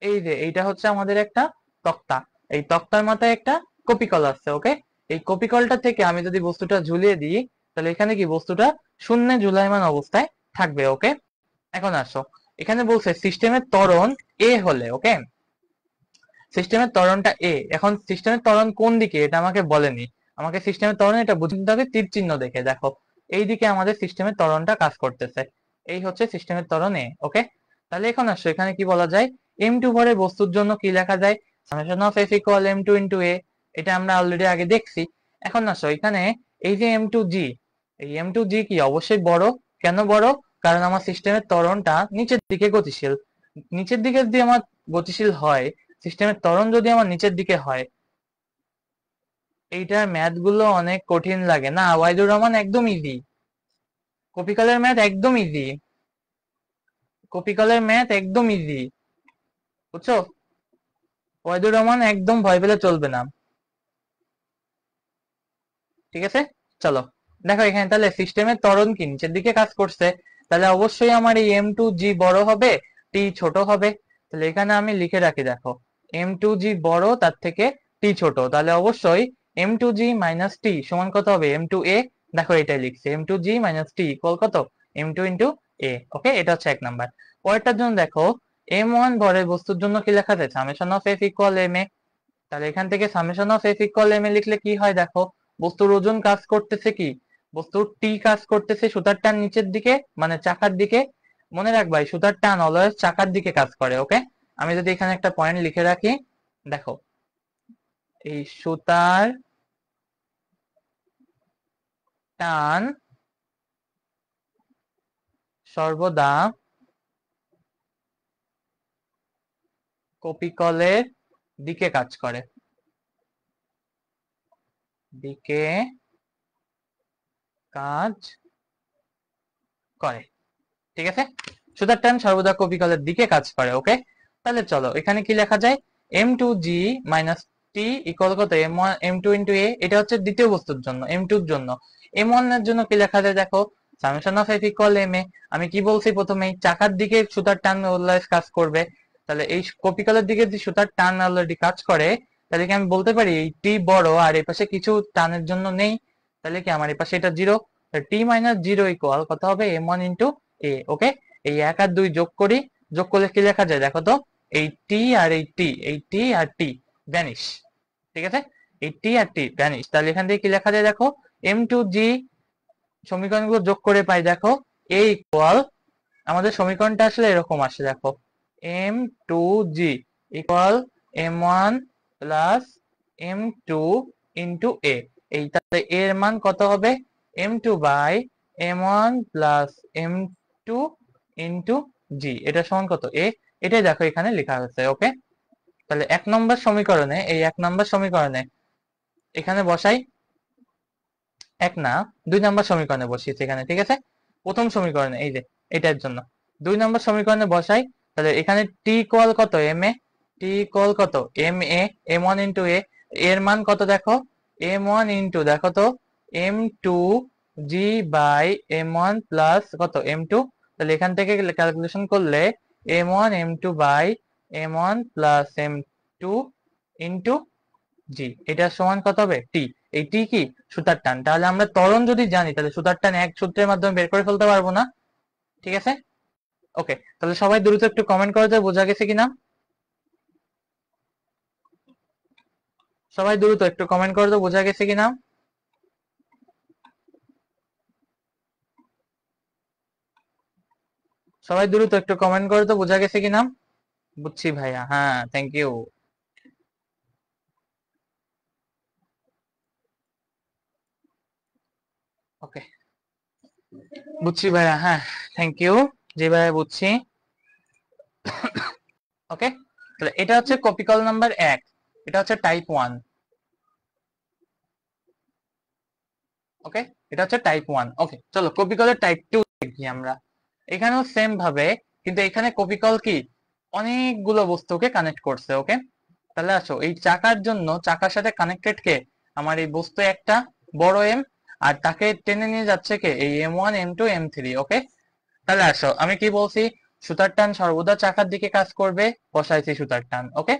এই যে এইটা হচ্ছে আমাদের একটা তক্তা, এই তক্তার মাথায় একটা কপিকল আছে। ওকে, এই কপিকলটা থেকে আমি যদি বস্তুটা ঝুলিয়ে দিই, তাহলে এখানে কি বস্তুটা শূন্যে ঝুলায়মান অবস্থায় থাকবে। ওকে, এখন আসো, এখানে বলছে সিস্টেমের ত্বরণ এ হলে, ওকে সিস্টেমের ত্বরণটা এ। এখন সিস্টেমের ত্বরণ কোন দিকে এটা আমাকে বলেনি, আমাকে সিস্টেমের ত্বরণ এটা বুঝতে হবে তীর চিহ্ন দেখে। দেখো এই দিকে আমাদের সিস্টেমের ত্বরণটা কাজ করতেছে, এই হচ্ছে সিস্টেমের ত্বরণ এ। ওকে, তাহলে এখন আসো, এখানে কি বলা যায়, এম টু ভরের বস্তুর জন্য কি লেখা যায়, summation of F equal M two into A. এটা আমরা অলরেডি আগে দেখছি। এখন আসো এখানে এই যে এম টু জি, এই এম টু জি কি অবশ্যই বড়। কেন বড়, কারণ আমার সিস্টেমের ত্বরণটা নিচের দিকে গতিশীল। নিচের দিকে যদি আমার গতিশীল হয়, সিস্টেমের ত্বরণ যদি আমার নিচের দিকে হয়, এইটার ম্যাথ গুলো অনেক কঠিন লাগে না, ওয়াইদুর রহমান একদম ইজি। কপিকলের ম্যাথ একদম ইজি, কপিকলের ম্যাথ একদম ইজি, বুঝছো? ওয়াইদুর রহমান একদম ভয় পেলে চলবে না। ঠিক আছে, চলো দেখো এখানে তাহলে সিস্টেমের ত্বরণ কি নিচের দিকে কাজ করছে, তাহলে অবশ্যই আমার এই এম টু জি বড় হবে, টি ছোট হবে। তাহলে এখানে আমি লিখে রাখি, দেখো এম টু জি বড় তার থেকে টি ছোট, তাহলে অবশ্যই এম টু জি মাইনাস টি সমান কত হবে এম টু এ, দেখো এটাই লিখছে M two G minus T equal কত এম টু ইন্টু এ। ওকে, এটা হচ্ছে 1 নাম্বার। পরেরটার জন্য দেখো এম ওয়ান ভরের বস্তুর জন্য কি লেখা যায় summation of F equal M A. তাহলে এখান থেকে summation of F equal M A লিখলে কি হয় দেখো, বস্তুর ওজন কাজ করতেছে কি, বস্তুর টি কাজ করতেছে সুতার টান নিচের দিকে মানে চাকার দিকে। মনে রাখবা এই সুতার টান অলওয়েজ চাকার দিকে কাজ করে। ওকে, আমি যদি এখানে একটা পয়েন্ট লিখে রাখি, দেখো এই সুতার টান সর্বদা কপিকলের দিকে কাজ করে, দিকে কাজ করে। ঠিক আছে, সুতার টান সর্বদা কপিকলের দিকে কাজ করে। ওকে, তাহলে চলো এখানে কি লেখা যায় M two G minus T equal কত M one M two into A. এটা হচ্ছে দ্বিতীয় বস্তুর জন্য এম টুর জন্য। এম ওয়ান এর জন্য কি লেখা যায় দেখো summation of F equal M A. আমি কি বলছি প্রথমেই চাকার দিকে সুতার টান অলওয়েজ কাজ করবে, তাহলে এই কপিকলের দিকে যে সুতার টান অলরেডি কাজ করে, তাহলে কি আমি বলতে পারি এই টি বড় আর এই পাশে কিছু টানের জন্য নেই, তাহলে কি আমার এই পাশে এটা জিরো, টি মাইনাস জিরো ইকুয়াল কত হবে এম ওয়ান ইন্টু এ। ওকে, এই 1 আর 2 যোগ করি, যোগ করলে কি লেখা যায় দেখো তো এই টি আর এই টি, এই টি আর টি ভ্যানিশ। ঠিক আছে, এই টি আর টি ভ্যানিশ। তাহলে এখান থেকে কি লেখা যায় দেখো এম টু জি, সমীকরণগুলো যোগ করে পাই দেখো এ ইকুয়াল, আমাদের সমীকরণটা আসলে এরকম আসে দেখো M two G equal M one plus M two into A. এই তাহলে এর মান কত হবে M two by M one plus M two into G, এটা সমান কত এ। এটাই দেখো এখানে লেখা হয়েছে। ওকে, তাহলে 1 নম্বর সমীকরণে, এই 1 নম্বর সমীকরণে এখানে বসাই, 1 না 2 নম্বর সমীকরণে বসিয়েছি এখানে। ঠিক আছে, প্রথম সমীকরণে এই যে এটার জন্য 2 নম্বর সমীকরণে বসাই, তাহলে এখানে টি ইকুয়াল কত এম এ, টি ইকুয়াল কত M A, M one into A, এর মান কত দেখো এম ওয়ান ইন্টু দেখো তো M two G by M one plus কত এম টু। তাহলে এখান থেকে ক্যালকুলেশন করলে M one M two by M one plus M two into G, এটা সমান কত হবে টি। এই টি কি সুতার টান, তাহলে আমরা ত্বরণ যদি জানি তাহলে সুতার টান এক সূত্রের মাধ্যমে বের করে ফেলতে পারবো না। ঠিক আছে, ওকে, তাহলে সবাই দ্রুত একটু কমেন্ট করে দেয় বোঝা গেছে কিনা, সবাই দ্রুত একটু কমেন্ট করে দাও বোঝা গেছে কিনা। সবাই দ্রুত একটু কমেন্ট করে দাও বোঝা গেছে কিনা। বুঝছি ভাইয়া, হ্যাঁ থ্যাংক ইউ। ওকে, বুঝছি ভাইয়া, হ্যাঁ থ্যাংক ইউ, জি ভাইয়া বুঝছি। ওকে, তাহলে এটা হচ্ছে কপিকল নাম্বার 1, এটা হচ্ছে টাইপ 1। ওকে, এটা হচ্ছে টাইপ 1। ওকে, চলো কপিকলের টাইপ 2 দেখি আমরা। এখানেও সেম ভাবে, কিন্তু এখানে কপিকল কি অনেকগুলো বস্তুকে কানেক্ট করছে। ওকে, তাহলে আসো এই চাকার জন্য চাকার সাথে কানেক্টেড কে আমার এই বস্তু একটা বড় এম, আর তাকে টেনে নিয়ে যাচ্ছে কে এই M one M two M three. Okay, তাহলে আসো আমি কি বলছি সুতার টান সর্বদা চাকার দিকে কাজ করবে, বসাইছি সুতার টান। ওকে,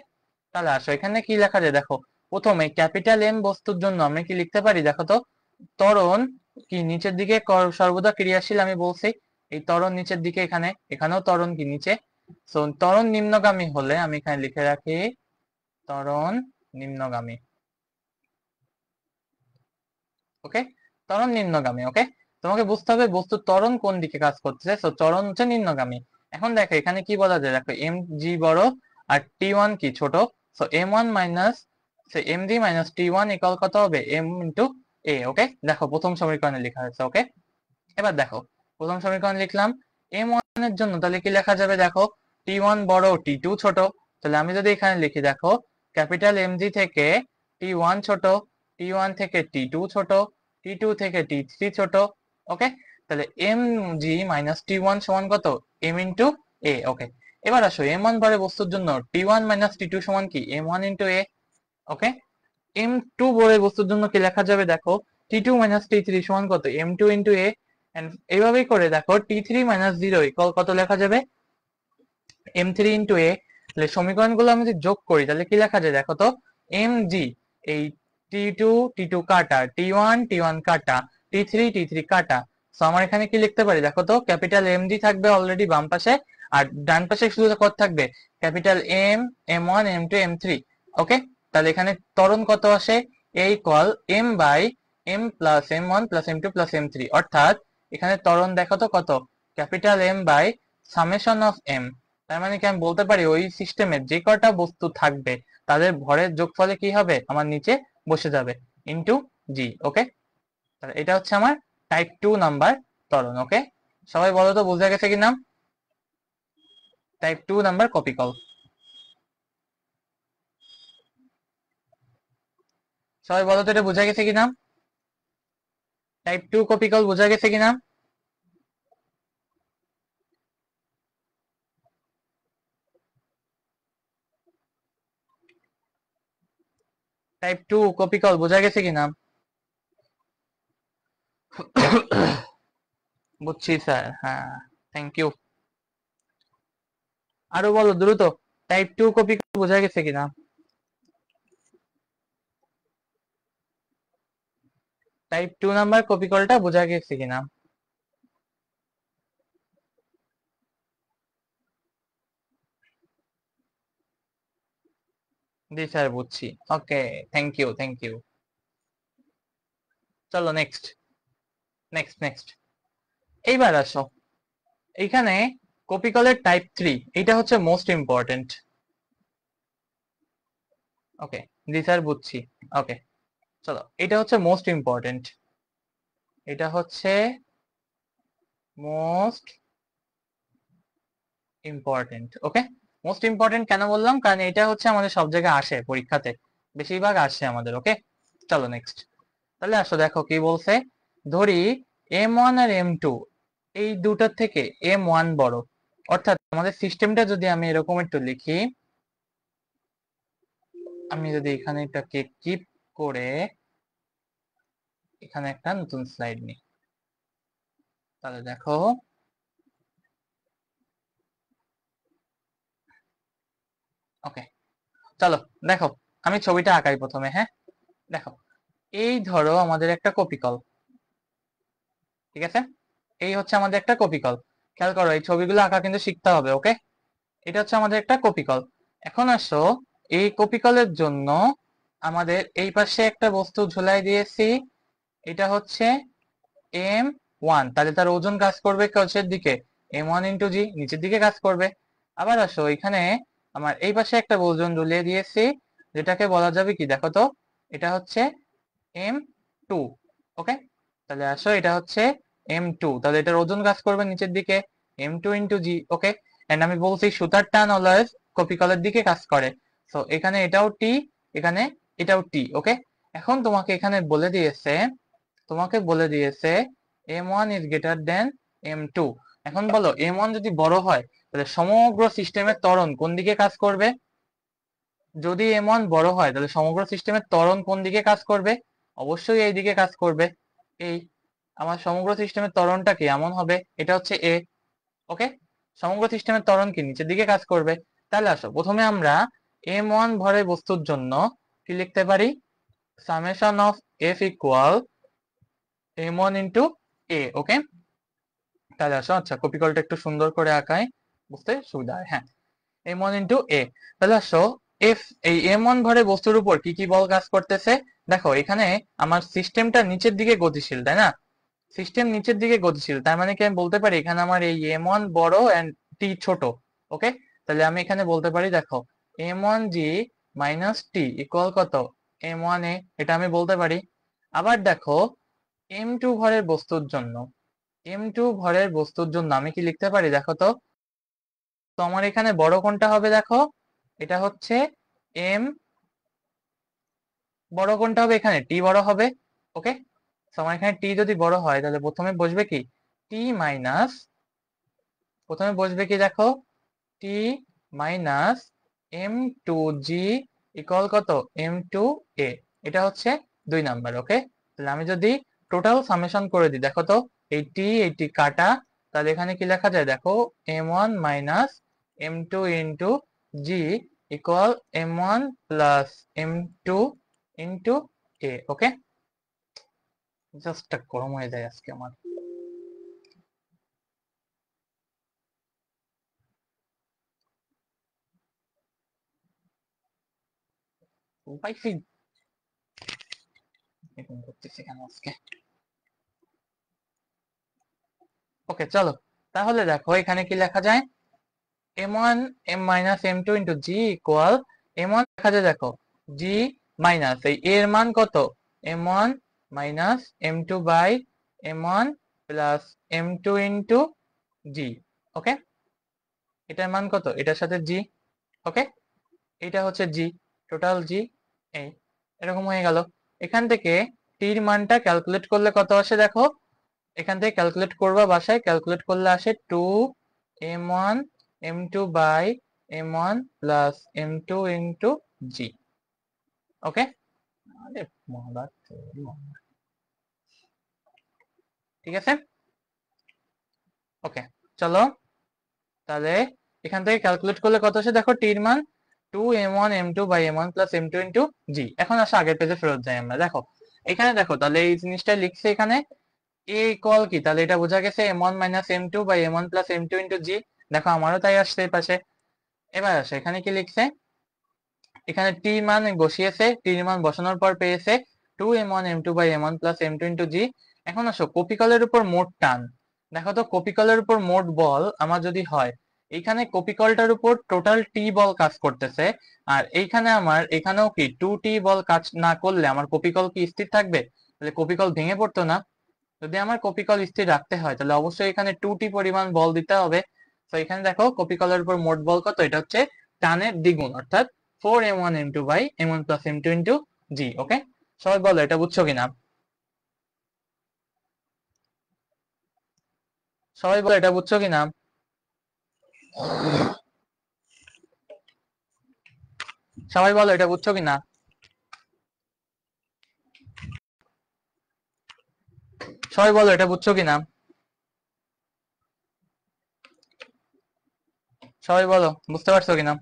তাহলে আসো এখানে কি লেখা যায় দেখো, প্রথমে ক্যাপিটাল এম বস্তুর জন্য আমি কি লিখতে পারি দেখো তো ত্বরণ কি নিচের দিকে সর্বদা ক্রিয়াশীল। আমি বলছি এই ত্বরণ নিচের দিকে, এখানে এখানেও ত্বরণ কি নিচে। সো ত্বরণ নিম্নগামী হলে আমি এখানে লিখে রাখি ত্বরণ নিম্নগামী। ওকে, ত্বরণ নিম্নগামী। ওকে, তোমাকে বুঝতে হবে বস্তুর ত্বরণ কোন দিকে কাজ করতেছে, সো ত্বরণ হচ্ছে নিম্নগামী। এখন দেখো এখানে কি বলা যায় দেখো এম জি বড় আর টি ওয়ান কি ছোট, so M one minus M G minus T one equal কত হবে এম ইন্টু এ। ওকে, দেখো প্রথম সমীকরণে লেখা হয়েছে। ওকে, এবার দেখো প্রথম সমীকরণ লিখলাম এম ওয়ান এর জন্য, তাহলে কি লেখা যাবে দেখো টি ওয়ান বড় টি টু ছোট। তাহলে আমি যদি এখানে লিখি দেখো ক্যাপিটাল এম জি থেকে টি ওয়ান ছোট, টি ওয়ান থেকে টি টু ছোট, টি টু থেকে টি থ্রি ছোট। ওকে, তাহলে M G minus T one সমান কত এম ইন্টু এ। ওকে, এবার আসো এম ওয়ান ভরে বস্তুর জন্য টি ওয়ান মাইনাস টি টু সমান কি M one into A. Okay, M two ভরে বস্তুর জন্য কি লেখা যাবে দেখো টি টু মাইনাস টি থ্রি সমান কত এম টু ইন্টু এ। এইভাবেই করে দেখো T three minus zero equal কত লেখা যাবে এম থ্রি ইন্টু এ। তাহলে সমীকরণগুলো আমি যদি যোগ করি তাহলে কি লেখা যায় দেখো তো এম জি এই T2 কাটা, T1 কাটা, T3 কাটা। সো আমার এখানে কি লিখতে পারি দেখো তো, ক্যাপিটাল এম ডি থাকবে অলরেডি বাম পাশে, আর ডান পাশে শুধু কত থাকবে, capital M, M1 M2 M3। ওকে, তাহলে এখানে ত্বরণ কত আসে, A equal M by M plus M1 plus M2 plus M3, অর্থাৎ এখানে ত্বরণ দেখো তো কত, capital M by summation of M. তার মানে কি আমি বলতে পারি ওই সিস্টেমে যে কটা বস্তু থাকবে তাদের ভরের যোগফলে কি হবে, আমার নিচে বসে যাবে, ইনটু জি। ওকে, তাহলে এটা হচ্ছে আমার টাইপ 2 নাম্বার ত্বরণ। ওকে, সবাই বলো তো বুঝে গেছে কিনা, টাইপ 2 নাম্বার কপি কল। সবাই বলো তো এটা বোঝা গেছে কিনা, টাইপ 2 কপি কল বোঝা গেছে কিনা। টাইপ 2 কপি কল বোঝা গেছে কিনা। বুঝছি স্যার, হ্যাঁ, থ্যাংক ইউ। আরো বলো দ্রুত, টাইপ 2 কপি কল বোঝা গেছে কিনা। টাইপ 2 নাম্বার কপি কলটা বোঝা গেছে কিনা। জি স্যার বুঝছি। Okay, thank you thank you. চলো নেক্সট, নেক্সট নেক্সট। এইবার আসো, এইখানে কপি কলের টাইপ 3, এটা হচ্ছে মোস্ট ইম্পর্টেন্ট। ওকে, জি স্যার বুঝছি। ওকে, চলো, এটা হচ্ছে মোস্ট ইম্পর্টেন্ট, এটা হচ্ছে মোস্ট ইম্পর্টেন্ট। ওকে, মোস্ট ইম্পর্টেন্ট কেন বললাম, কারণ এটা হচ্ছে আমাদের সব জায়গায় আসে পরীক্ষাতে, বেশিরভাগ আসে আমাদের। ওকে, চলো নেক্সট। তাহলে আসো দেখো কি বলছে, ধরি M1 আর M2 এই দুটার থেকে M1 বড়, অর্থাৎ আমাদের সিস্টেমটা যদি আমি এরকম একটু লিখি, আমি যদি এখানে এটাকে কিপ করে এখানে একটা নতুন স্লাইড নিই, তাহলে দেখো, ওকে, চলো দেখো, আমি ছবিটা আঁকাই প্রথমে। হ্যাঁ, দেখো, এই ধরো আমাদের একটা কপি কল, ঠিক আছে, এই হচ্ছে আমাদের একটা কপি কল। খেয়াল করো, এই ছবিগুলো আঁকা কিন্তু শিখতে হবে। ওকে, এটা হচ্ছে আমাদের একটা কপি কল। এখন আসো, এই কপি কলের জন্য আমাদের এই পাশে একটা বস্তু ঝুলাই দিয়েছি, এটা হচ্ছে M1, তাহলে তার ওজন কাজ করবে কাছের দিকে, M1 ইন্টু জি, নিচের দিকে কাজ করবে। আবার আসো, এখানে আমার এই পাশে একটা ওজন ঝুলিয়ে দিয়েছি, যেটাকে বলা যাবে কি দেখো তো, এটা হচ্ছে M2। ওকে, তাহলে আসো, এটা হচ্ছে M2, তাহলে এটার ওজন কাজ করবে নিচের দিকে, M2 into G. Okay, and আমি বলছি সুতার টান অলওয়েজ কপি কলের দিকে কাজ করে, তো এখানে এটাও টি, এখানে এটাও টি। ওকে, এখন তোমাকে বলে দিয়েছে M1 is greater than M2। এখন বলো, M1 যদি বড় হয় তাহলে সমগ্র সিস্টেমের ত্বরণ কোন দিকে কাজ করবে, যদি M1 বড় হয় তাহলে সমগ্র সিস্টেমের ত্বরণ কোন দিকে কাজ করবে, অবশ্যই এই দিকে কাজ করবে। এই আমার সমগ্র সিস্টেমের ত্বরণটা কি এমন হবে, এটা হচ্ছে এ। ওকে, সমগ্র সিস্টেমের ত্বরণ কি নিচের দিকে কাজ করবে। তাহলে আসো, প্রথমে আমরা M1 ভরের বস্তুর জন্য কি লিখতে পারি, summation of F equal M1 into A. Okay, তাহলে আসো, আচ্ছা কপি কলটা একটু সুন্দর করে আঁকাই, বুঝতে সুবিধা হয়। হ্যাঁ, M1 ইন্টু এ। তাহলে আসো, এফ, এই M1 ভরের বস্তুর উপর কি কি বল কাজ করতেছে, দেখো এখানে আমার সিস্টেমটা নিচের দিকে গতিশীল, তাই না, সিস্টেম নিচের দিকে গতিশীল, তার মানে কি আমি বলতে পারি এখানে আমার এই M1 বড় এন্ড টি ছোট। ওকে, তাহলে আমি এখানে বলতে পারি দেখো, M1G মাইনাস টি ইকুয়াল কত, M1A, এটা আমি বলতে পারি। আবার দেখো, M2 ভরের বস্তুর জন্য, M2 ভরের বস্তুর জন্য আমি কি লিখতে পারি দেখো তো, তো আমার এখানে বড় কোনটা হবে দেখো, এটা হচ্ছে M, বড় কোনটা হবে, এখানে টি বড় হবে। ওকে, তো আমার এখানে টি যদি বড় হয় তাহলে প্রথমে বসবে কি, টি মাইনাস, প্রথমে বসবে কি দেখো, টি মাইনাস M2G ইকুয়াল কত, M2A, এটা হচ্ছে 2 নাম্বার। ওকে, তাহলে আমি যদি টোটাল সামেশন করে দিই দেখো তো, এই টি কাটা, তাহলে এখানে কি লেখা যায় দেখো, M1 minus M2 into G equal M1 plus M2 into A. Okay, just গরম হয়ে যায় আজকে আমার। পাইছি, এরকম করতেছি কেন আজকে। ওকে চলো, তাহলে দেখো এখানে কি লেখা যায়, m1 m minus m2 into G equal m1 লেখা যায়, দেখো জি মাইনাস এই এর মান কত, m1 minus m2 by m1 plus m2 into G. Okay, এটার মান কত, এটার সাথে জি। ওকে, এটা হচ্ছে জি, টোটাল জি। এই এরকম হয়ে গেল। এখান থেকে টির মানটা ক্যালকুলেট করলে কত আসে দেখো, এখান থেকে ক্যালকুলেট করবা বাসায়, ক্যালকুলেট করলে আসে 2m1 m2 by m1 plus m2 into G. Okay, আরে মহলা, ঠিক আছে। ওকে চলো, তাহলে এখান থেকে ক্যালকুলেট করলে কত আসে দেখো, টির মান 2m1 m2 by m1 plus m2 into জি। এখন আসো আগের পেজে ফেরত যাই আমরা। দেখো এখানে দেখো, তাহলে এই জিনিসটা লিখছে এখানে এ ইকুয়াল কি, তাহলে এটা বোঝা গেছে m1 minus m2 by m1 plus m2 into G. দেখো আমারও তাই আসছে এই পাশে। এবার আসে এখানে কি লিখছে, এখানে টি মান বসিয়েছে, টির মান বসানোর পর পেয়েছে 2m1 m2 by m1 plus m2 into জি। এখন আসো কপিকলের উপর মোট টান। দেখো তো কপিকলের উপর মোট বল আমার যদি হয়, এইখানে কপিকলটার উপর টোটাল টি বল কাজ করতেছে, আর এইখানে আমার এখানেও কি 2t বল কাজ না করলে আমার কপিকল কি স্থির থাকবে, তাহলে কপিকল ভেঙে পড়তো না। যদি আমার কপিকল স্থির রাখতে হয় তাহলে অবশ্যই এখানে 2t পরিমাণ বল দিতে হবে। তো এখানে দেখো কপিকলের উপর মোট বল কত, এটা হচ্ছে টানের দ্বিগুণ, অর্থাৎ 4m1 m2 by m1 plus m2 into G. Okay, সবাই বলো এটা বুঝছো কিনা, সবাই বলো এটা বুঝছো কিনা, সবাই বলো এটা বুঝছো কিনা, সবাই বলো এটা বুঝছো কিনা, সবাই বলো বুঝতে পারছো কিনা,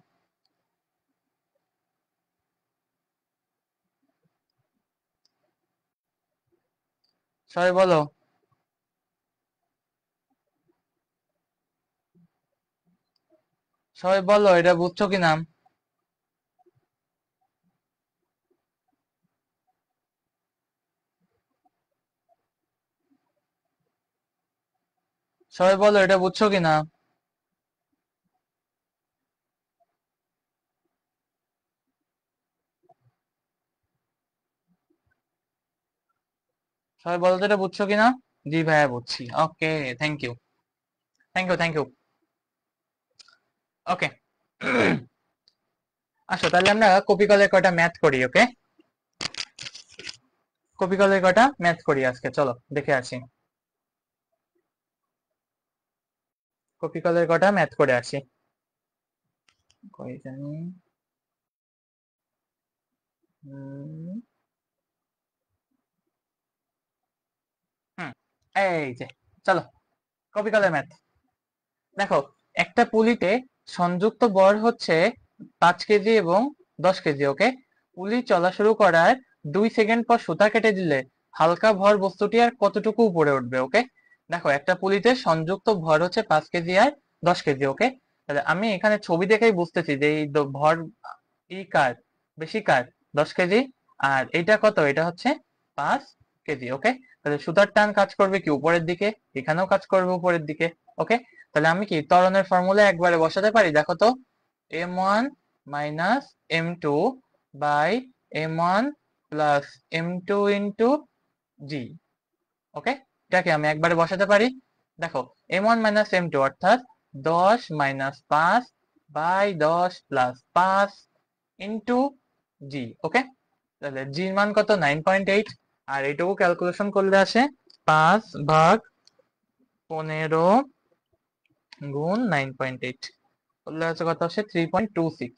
সবাই বলো, সবাই বলো এটা বুঝছো কিনা, সবাই বলো এটা বুঝছো কিনা, সবাই বলো তো এটা বুঝছো কিনা। জি ভাইয়া বুঝছি। Okay, thank you, thank you, thank you. Okay, আসো তাহলে আমরা কপিকলের কয়টা ম্যাথ করি। ওকে, কপিকলের কয়টা ম্যাথ করি আজকে, চলো দেখে আসি। কপিকলের কয়টা ম্যাথ করে আসি, কই জানি, হুম, হুম, এই যে, চলো কপিকলের ম্যাথ। দেখো একটা পুলিতে সংযুক্ত ভর হচ্ছে 5 কেজি এবং 10 কেজি। ওকে, পুলি চলা শুরু করার 2 সেকেন্ড পর সুতা কেটে দিলে হালকা ভর বস্তুটি আর কতটুকু উপরে উঠবে। ওকে, দেখো একটা পুলিতে সংযুক্ত ভর হচ্ছে 5 কেজি আর 10 কেজি। ওকে, তাহলে আমি এখানে ছবি দেখেই বুঝতেছি যে এই ভর কার বেশি, কার 10 কেজি, আর এটা কত, এটা হচ্ছে 5 কেজি। ওকে, তাহলে সুতার টান কাজ করবে কি উপরের দিকে, এখানেও কাজ করবে উপরের দিকে। ওকে, তাহলে আমি কি ত্বরণের ফর্মুলা একবারে বসাতে পারি, দেখো তো m1 minus m2 by m1 plus m2 into G. Okay, এটাকে আমি একবারে বসাতে পারি। দেখো m1 মাইনাস m2 অর্থাৎ 10 - 5 বাই 10 + 5 ইন্টু জি। ওকে, তাহলে জি মান কত, 9.8, আর এইটুকু ক্যালকুলেশন করলে আসে 5/15 গুণ 9.8 করলে আছে কত আসে 3.26,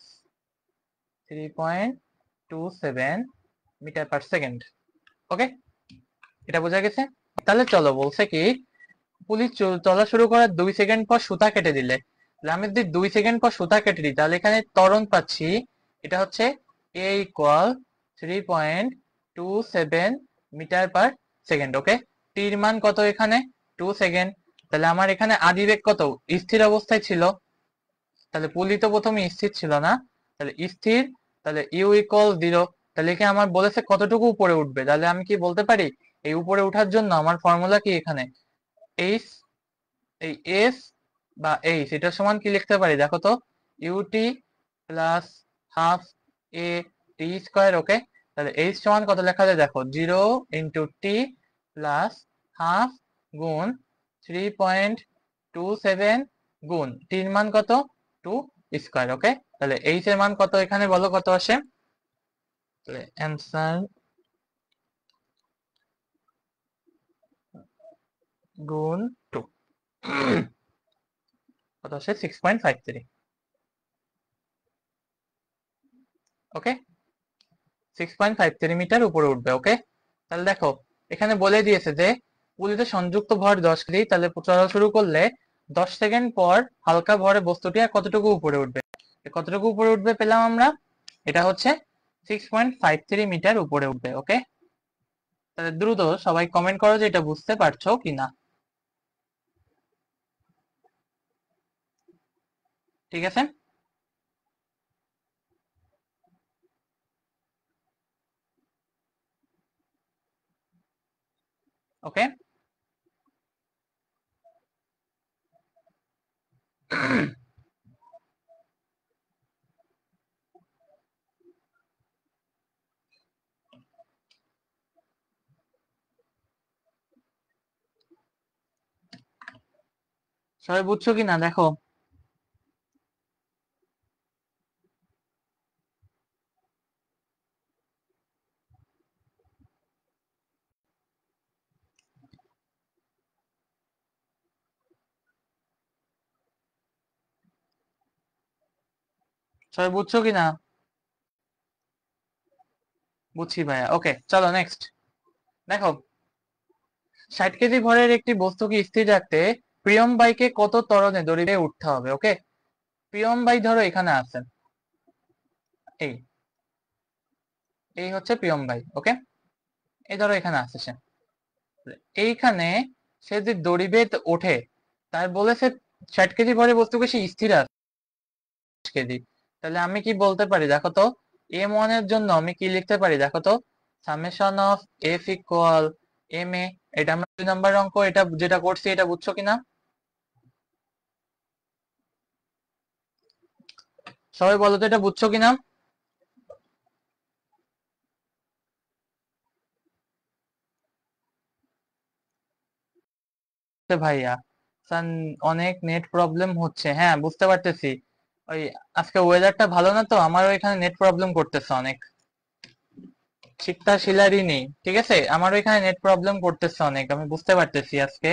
3.27 মিটার পার সেকেন্ড। ওকে, এটা বোঝা গেছে। তাহলে চলো বলছে কি পুলি চলা শুরু করার 2 সেকেন্ড পর সুতা কেটে দিলে, তাহলে আমি যদি 2 সেকেন্ড পর সুতা কেটে দিই তাহলে এখানে ত্বরণ পাচ্ছি, এটা হচ্ছে a equal 3. 27 metre per second. Okay, টির মান কত এখানে? 2 সেকেন্ড। তাহলে আমার এখানে আদিবেগ কত? স্থির অবস্থায় ছিল, তাহলে পুলি তো প্রথমে স্থির ছিল না, তাহলে স্থির, তাহলে ইউ ইকুয়াল 0। তাহলে এখানে আমার বলেছে কতটুকু উপরে উঠবে, তাহলে আমি কি বলতে পারি এই উপরে ওঠার জন্য আমার ফর্মুলা কি এখানে এইচ, এই এস বা এইচ এটার সমান কি লিখতে পারি দেখো তো, ইউটি প্লাস হাফ এ টি স্কোয়ার। ওকে, তাহলে এইচ সমান কত লেখা যায় দেখো, 0 × টি প্লাস হাফ গুণ 3.27 গুণ টির মান কত, 2 স্কোয়ার। ওকে, তাহলে এইচ এর মান কত এখানে বলো কত আসে, তাহলে অ্যান্সার গুণ 2 কত আসে 6.53। ওকে, 6.53 মিটার উপরে উঠবে। ওকে, তাহলে দেখো এখানে বলে দিয়েছে যে পুলিতে সংযুক্ত ভর 10 কেজি, তাহলে চলা শুরু করলে 10 সেকেন্ড পর হালকা ভরে বস্তুটি আর কতটুকু উপরে উঠবে, কতটুকু উপরে উঠবে পেলাম আমরা, এটা হচ্ছে 6.53 মিটার উপরে উঠবে। ওকে, তাহলে দ্রুত সবাই কমেন্ট করো যে এটা বুঝতে পারছো কিনা। ঠিক আছে, ওকে। সবাই বুঝছো কিনা দেখো, সবাই বুঝছো কিনা? বুঝছি ভাইয়া। ওকে, চলো নেক্সট। দেখো 60 কেজি ভরের একটি বস্তুকে স্থির রাখতে প্রিয়ম বাইকে কত ত্বরণে দড়ি বেয়ে উঠতে হবে। ওকে, প্রিয়ম বাই ধরো এখানে আছে, এই এই হচ্ছে প্রিয়ম বাই। ওকে, এই ধরো এখানে আছে সে, এইখানে সে যে দড়ি বেয়ে ওঠে, তার বলেছে 60 কেজি ভরের বস্তুকে সে স্থির আছে কেজি। তাহলে আমি কি বলতে পারি দেখো তো, m1 এর জন্য আমি কি লিখতে পারি দেখো তো, summation of F equal M a. এটা আমরা 2 নাম্বার অঙ্ক এটা যেটা করছি, এটা বুঝছো কিনা সবাই বলো তো, এটা বুঝছো কিনা? ভাইয়া সান, অনেক নেট প্রবলেম হচ্ছে, হ্যাঁ বুঝতে পারতেছি। ওই আজকে ওয়েদারটা ভালো না তো, আমারও এখানে নেট প্রবলেম করতেছে অনেক, শীতটা শিলারই নেই। ঠিক আছে, আমারও এখানে নেট প্রবলেম করতেছে অনেক, আমি বুঝতে পারতেছি আজকে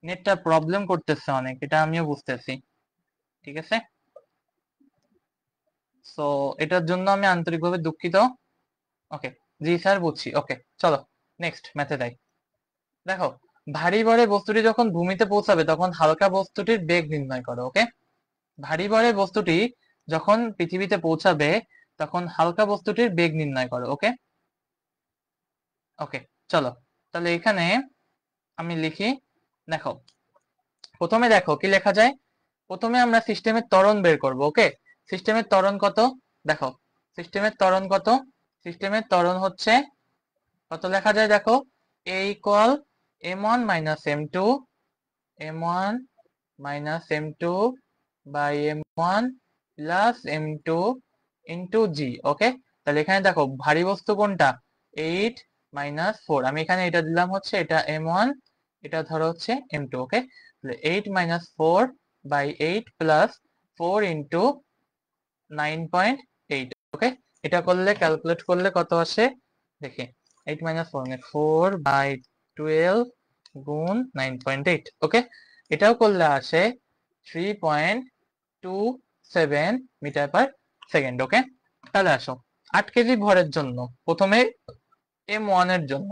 নেটটা প্রবলেম করতেছে অনেক, এটা আমিও বুঝতেছি। ঠিক আছে, সো এটার জন্য আমি আন্তরিকভাবে দুঃখিত। ওকে, জি স্যার বুঝছি। ওকে, চলো নেক্সট ম্যাথে যাই। দেখো ভারী ভরে বস্তুটি যখন ভূমিতে পৌঁছাবে তখন হালকা বস্তুটির বেগ নির্ণয় করো। ওকে, ভারী ভরে বস্তুটি যখন পৃথিবীতে পৌঁছাবে তখন হালকা বস্তুটির বেগ নির্ণয় করো। ওকে, ওকে, চলো তাহলে এখানে আমি লিখি। দেখো প্রথমে দেখো কি লেখা যায়, প্রথমে আমরা সিস্টেমের ত্বরণ বের করব। ওকে, সিস্টেমের ত্বরণ কত দেখো, সিস্টেমের ত্বরণ কত, সিস্টেমের ত্বরণ হচ্ছে কত লেখা যায় দেখো, a equal m1 minus m2, m1 minus m2 by m1 plus m2 into G. Okay, তাহলে এখানে দেখো ভারী বস্তু কোনটা, 8 - 4, আমি এখানে এটা দিলাম হচ্ছে এটা m1, এটা ধরো হচ্ছে m2। ওকে, তাহলে 8 - 4 বাই 8 প্লাস 4 ইন্টু 9.8। ওকে, এটা করলে ক্যালকুলেট করলে কত আসে দেখি, 8 - 4 মানে 4/12 গুণ 9.8। ওকে, এটাও করলে আসে 3.27 মিটার পার সেকেন্ড। ওকে, তাহলে আসো 8 কেজি ভরের জন্য প্রথমে m1 এর জন্য,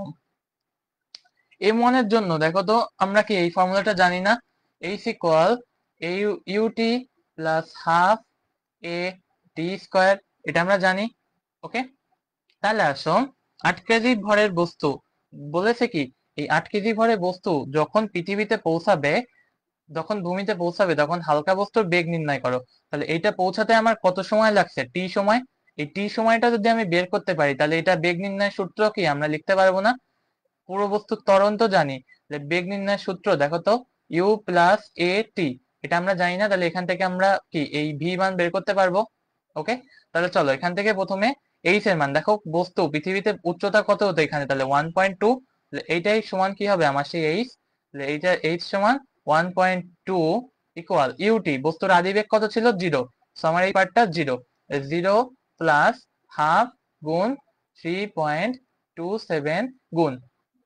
m1 এর জন্য দেখো তো আমরা কি এই ফর্মুলাটা জানি না, এইচ ইকুয়াল এ ইউটি প্লাস হাফ এ টি স্কোয়ার, এটা আমরা জানি। ওকে, তাহলে আসো 8 কেজি ভরের বস্তু বলেছে কি, এই 8 কেজি ভরের বস্তু যখন পৃথিবীতে পৌঁছাবে, যখন ভূমিতে পৌঁছাবে, তখন হালকা বস্তুর বেগ নির্ণয় করো। তাহলে এটা পৌঁছাতে আমার কত সময় লাগছে? টি সময়। এই টি সময়টা যদি আমি বের করতে পারি, তাহলে এটা বেগ নির্ণয়ের সূত্র কি আমরা লিখতে পারবো না? পুরো বস্তুর ত্বরণ তো জানি, বেগ নির্ণয়ের সূত্র দেখো তো, ইউ প্লাস এ টি। এটা আমরা জানি না, তাহলে এখান থেকে আমরা কি এই ভি মান বের করতে পারবো। ওকে, তাহলে চলো এখান থেকে প্রথমে এইচ এর মান দেখো, বস্তু পৃথিবীতে উচ্চতা কত হতো এখানে, তাহলে 1.2, এইটাই সমান কি হবে আমার সেই এইচ, এইটা এইচ সমান 1.2 ইকুয়াল ইউটি, বস্তুর আদিবেগ কত ছিল? 0। সো আমার এই পার্টটা 0, 0 প্লাস হাফ গুণ 3.27 গুণ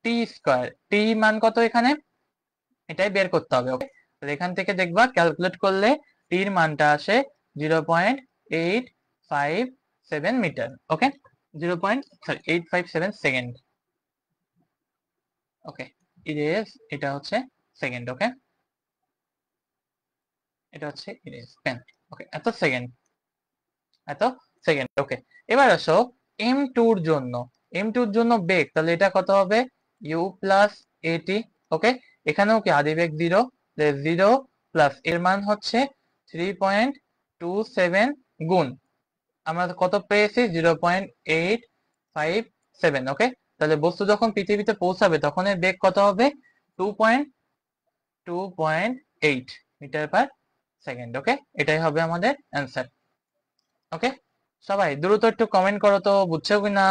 টি স্কয়ার। টি মান কত এখানে, এটাই বের করতে হবে। ওকে, তাহলে এখান থেকে দেখবা ক্যালকুলেট করলে টির মানটা আসে 0.857 মিটার। ওকে, 0.857 সেকেন্ড। ওকে, ইরেজ, এটা হচ্ছে সেকেন্ড। ওকে, এটা হচ্ছে ইরেজ পেন। ওকে, এত সেকেন্ড, এত সেকেন্ড। ওকে, এবার আসো এম টুর জন্য। এম টুর জন্য বেগ, তাহলে এটা কত হবে? ইউ প্লাস এটি। ওকে, এখানেও কি আদিবেগ 0, 0 প্লাস এর মান হচ্ছে 3.27 গুণ আমরা কত পেয়েছি? 0.857। ওকে, তাহলে বস্তু যখন পৃথিবীতে পৌঁছাবে তখন এর বেগ কত হবে? 2.8 মিটার পার সেকেন্ড। ওকে, এটাই হবে আমাদের অ্যান্সার। ওকে, সবাই দ্রুত একটু কমেন্ট করো তো বুঝছো কিনা,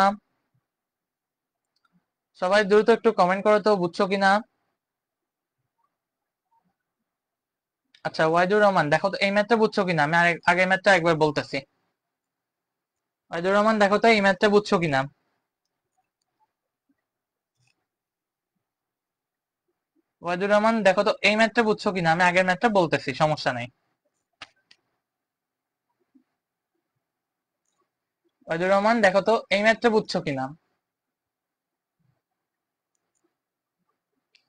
সবাই দ্রুত একটু কমেন্ট করো তো বুঝছো কিনা। আচ্ছা, ওয়াইদুর রহমান দেখো তো এই ম্যাথটা বুঝছো কিনা, আমি আগের ম্যাথটা একবার বলতেছি। ওয়াইদুর রহমান দেখো তো এই ম্যাথটা বুঝছো কিনা। ওয়াইদুর রহমান দেখো তো এই ম্যাথটা বুঝছো কিনা, আমি আগের ম্যাথটা বলতেছি, সমস্যা নাই। ওয়াইদুর রহমান দেখো তো এই ম্যাথটা বুঝছো কিনা।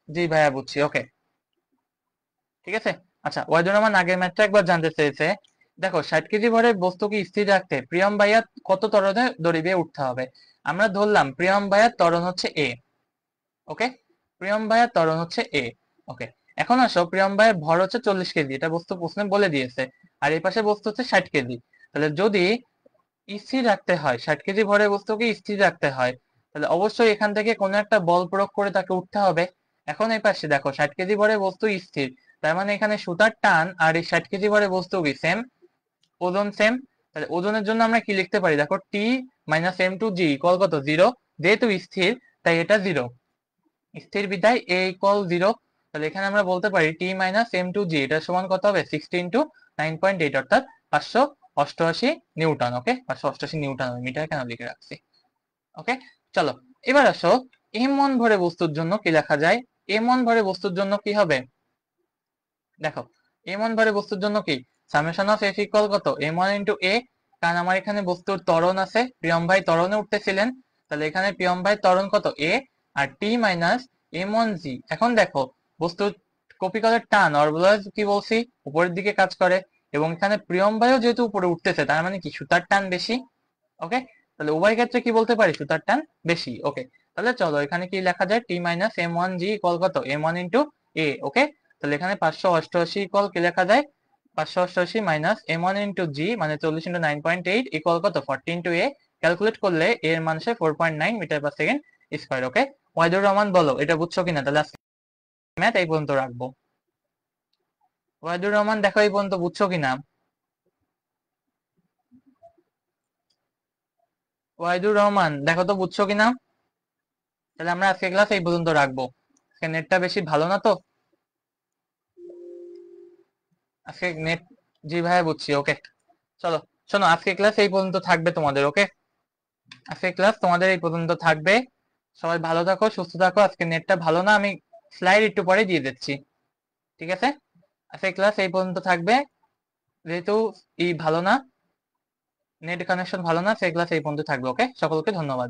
জি ভাইয়া বুঝছি। ওকে, ঠিক আছে। আচ্ছা, ওয়াইদুর রহমান আগের ম্যাথটা একবার জানতে চেয়েছে। দেখো 60 কেজি ভরের বস্তুকে স্থির রাখতে প্রিয়ম ভাইয়া কত ত্বরণে দড়ি বেয়ে উঠতে হবে। আমরা ধরলাম প্রিয়ম ভাইয়ার ত্বরণ হচ্ছে এ। ওকে, প্রিয়ম ভাইয়ার ত্বরণ হচ্ছে এ। ওকে, এখন আসো প্রিয়ম ভাইয়ের ভর হচ্ছে 40 কেজি, এটা বস্তু প্রশ্নে বলে দিয়েছে, আর এই পাশে বস্তু হচ্ছে 60 কেজি। তাহলে যদি স্থির রাখতে হয়, 60 কেজি ভরের বস্তুকে স্থির রাখতে হয়, তাহলে অবশ্যই এখান থেকে কোনো একটা বল প্রয়োগ করে তাকে উঠতে হবে। এখন এই পাশে দেখো 60 কেজি ভরের বস্তু স্থির, তার মানে এখানে সুতার টান আর এই 60 কেজি ভরের বস্তু কি সেম, ওজন সেম। তাহলে ওজনের জন্য আমরা কি লিখতে পারি, দেখো টি minus M two G equal কত? 0। যেহেতু স্থির তাই এটা 0, স্থির বিধায় এ ইকুয়াল 0। তাহলে এখানে আমরা বলতে পারি টি মাইনাস এম টু জি, এটা সমান কত হবে? 60 ইন্টু 9.8, অর্থাৎ 588 নিউটন। ওকে, 588 নিউটন, আমি মিটার কেন লিখে রাখছি। ওকে, চলো এবার আসো এম ওয়ান ভরে বস্তুর জন্য কি লেখা যায়। এম ওয়ান ভরে বস্তুর জন্য কি হবে, দেখো এম ওয়ান ভরে বস্তুর জন্য কি সামেশন অফ এফ ইকুয়াল কত? এম ওয়ান ইন্টু এ। কারণ আমার এখানে বস্তুর ত্বরণ আছে, প্রিয়ম ভাই ত্বরণে উঠতেছিলেন, তাহলে এখানে প্রিয়ম ভাই ত্বরণ কত? এ, আর টি মাইনাস এম ওয়ান জি। এখন দেখো বস্তুর কপিকলের টান অরবিটাল কি বলছি, উপরের দিকে কাজ করে, এবং এখানে প্রিয়ম ভাইও যেহেতু উপরে উঠতেছে, তার মানে কি সুতার টান বেশি। ওকে, তাহলে উভয় ক্ষেত্রে কি বলতে পারি, সুতার টান বেশি। ওকে, তাহলে চলো এখানে কি লেখা যায়, টি মাইনাস এম ওয়ান জি ইকুয়াল কত? M one into A. Okay, তাহলে এখানে 588 ইকুয়াল কি লেখা যায়, 588 মাইনাস এম ওয়ান ইন্টু জি মানে 40 ইন্টু 9.8 ইকুয়াল কত? 40 ইন্টু এ। ক্যালকুলেট করলে এর মান সে 4.9 মিটার পার সেকেন্ড স্কয়ার। ওকে, ওয়াইদুর রহমান বলো এটা বুঝছো কিনা, তাহলে আজকে ম্যাথ এই পর্যন্ত রাখবো। ওয়াইদুর রহমান দেখো এই পর্যন্ত বুঝছো কিনা। ওয়াইদুর রহমান দেখো তো বুঝছো কিনা। তাহলে আমরা আজকে ক্লাস এই পর্যন্ত রাখবো, নেটটা বেশি ভালো না তো আজকে নেট। জি ভাইয়া বুঝছি। ওকে, চলো শোনো আজকে ক্লাস এই পর্যন্ত থাকবে তোমাদের। ওকে, আজকে ক্লাস তোমাদের এই পর্যন্ত থাকবে। সবাই ভালো থাকো, সুস্থ থাকো। আজকে নেটটা ভালো না, আমি স্লাইড একটু পরে দিয়ে দিচ্ছি। ঠিক আছে, আজকে ক্লাস এই পর্যন্ত থাকবে, যেহেতু ভালো না, নেট কানেকশন ভালো না, সেই ক্লাস এই পর্যন্ত থাকবে। ওকে, সকলকে ধন্যবাদ।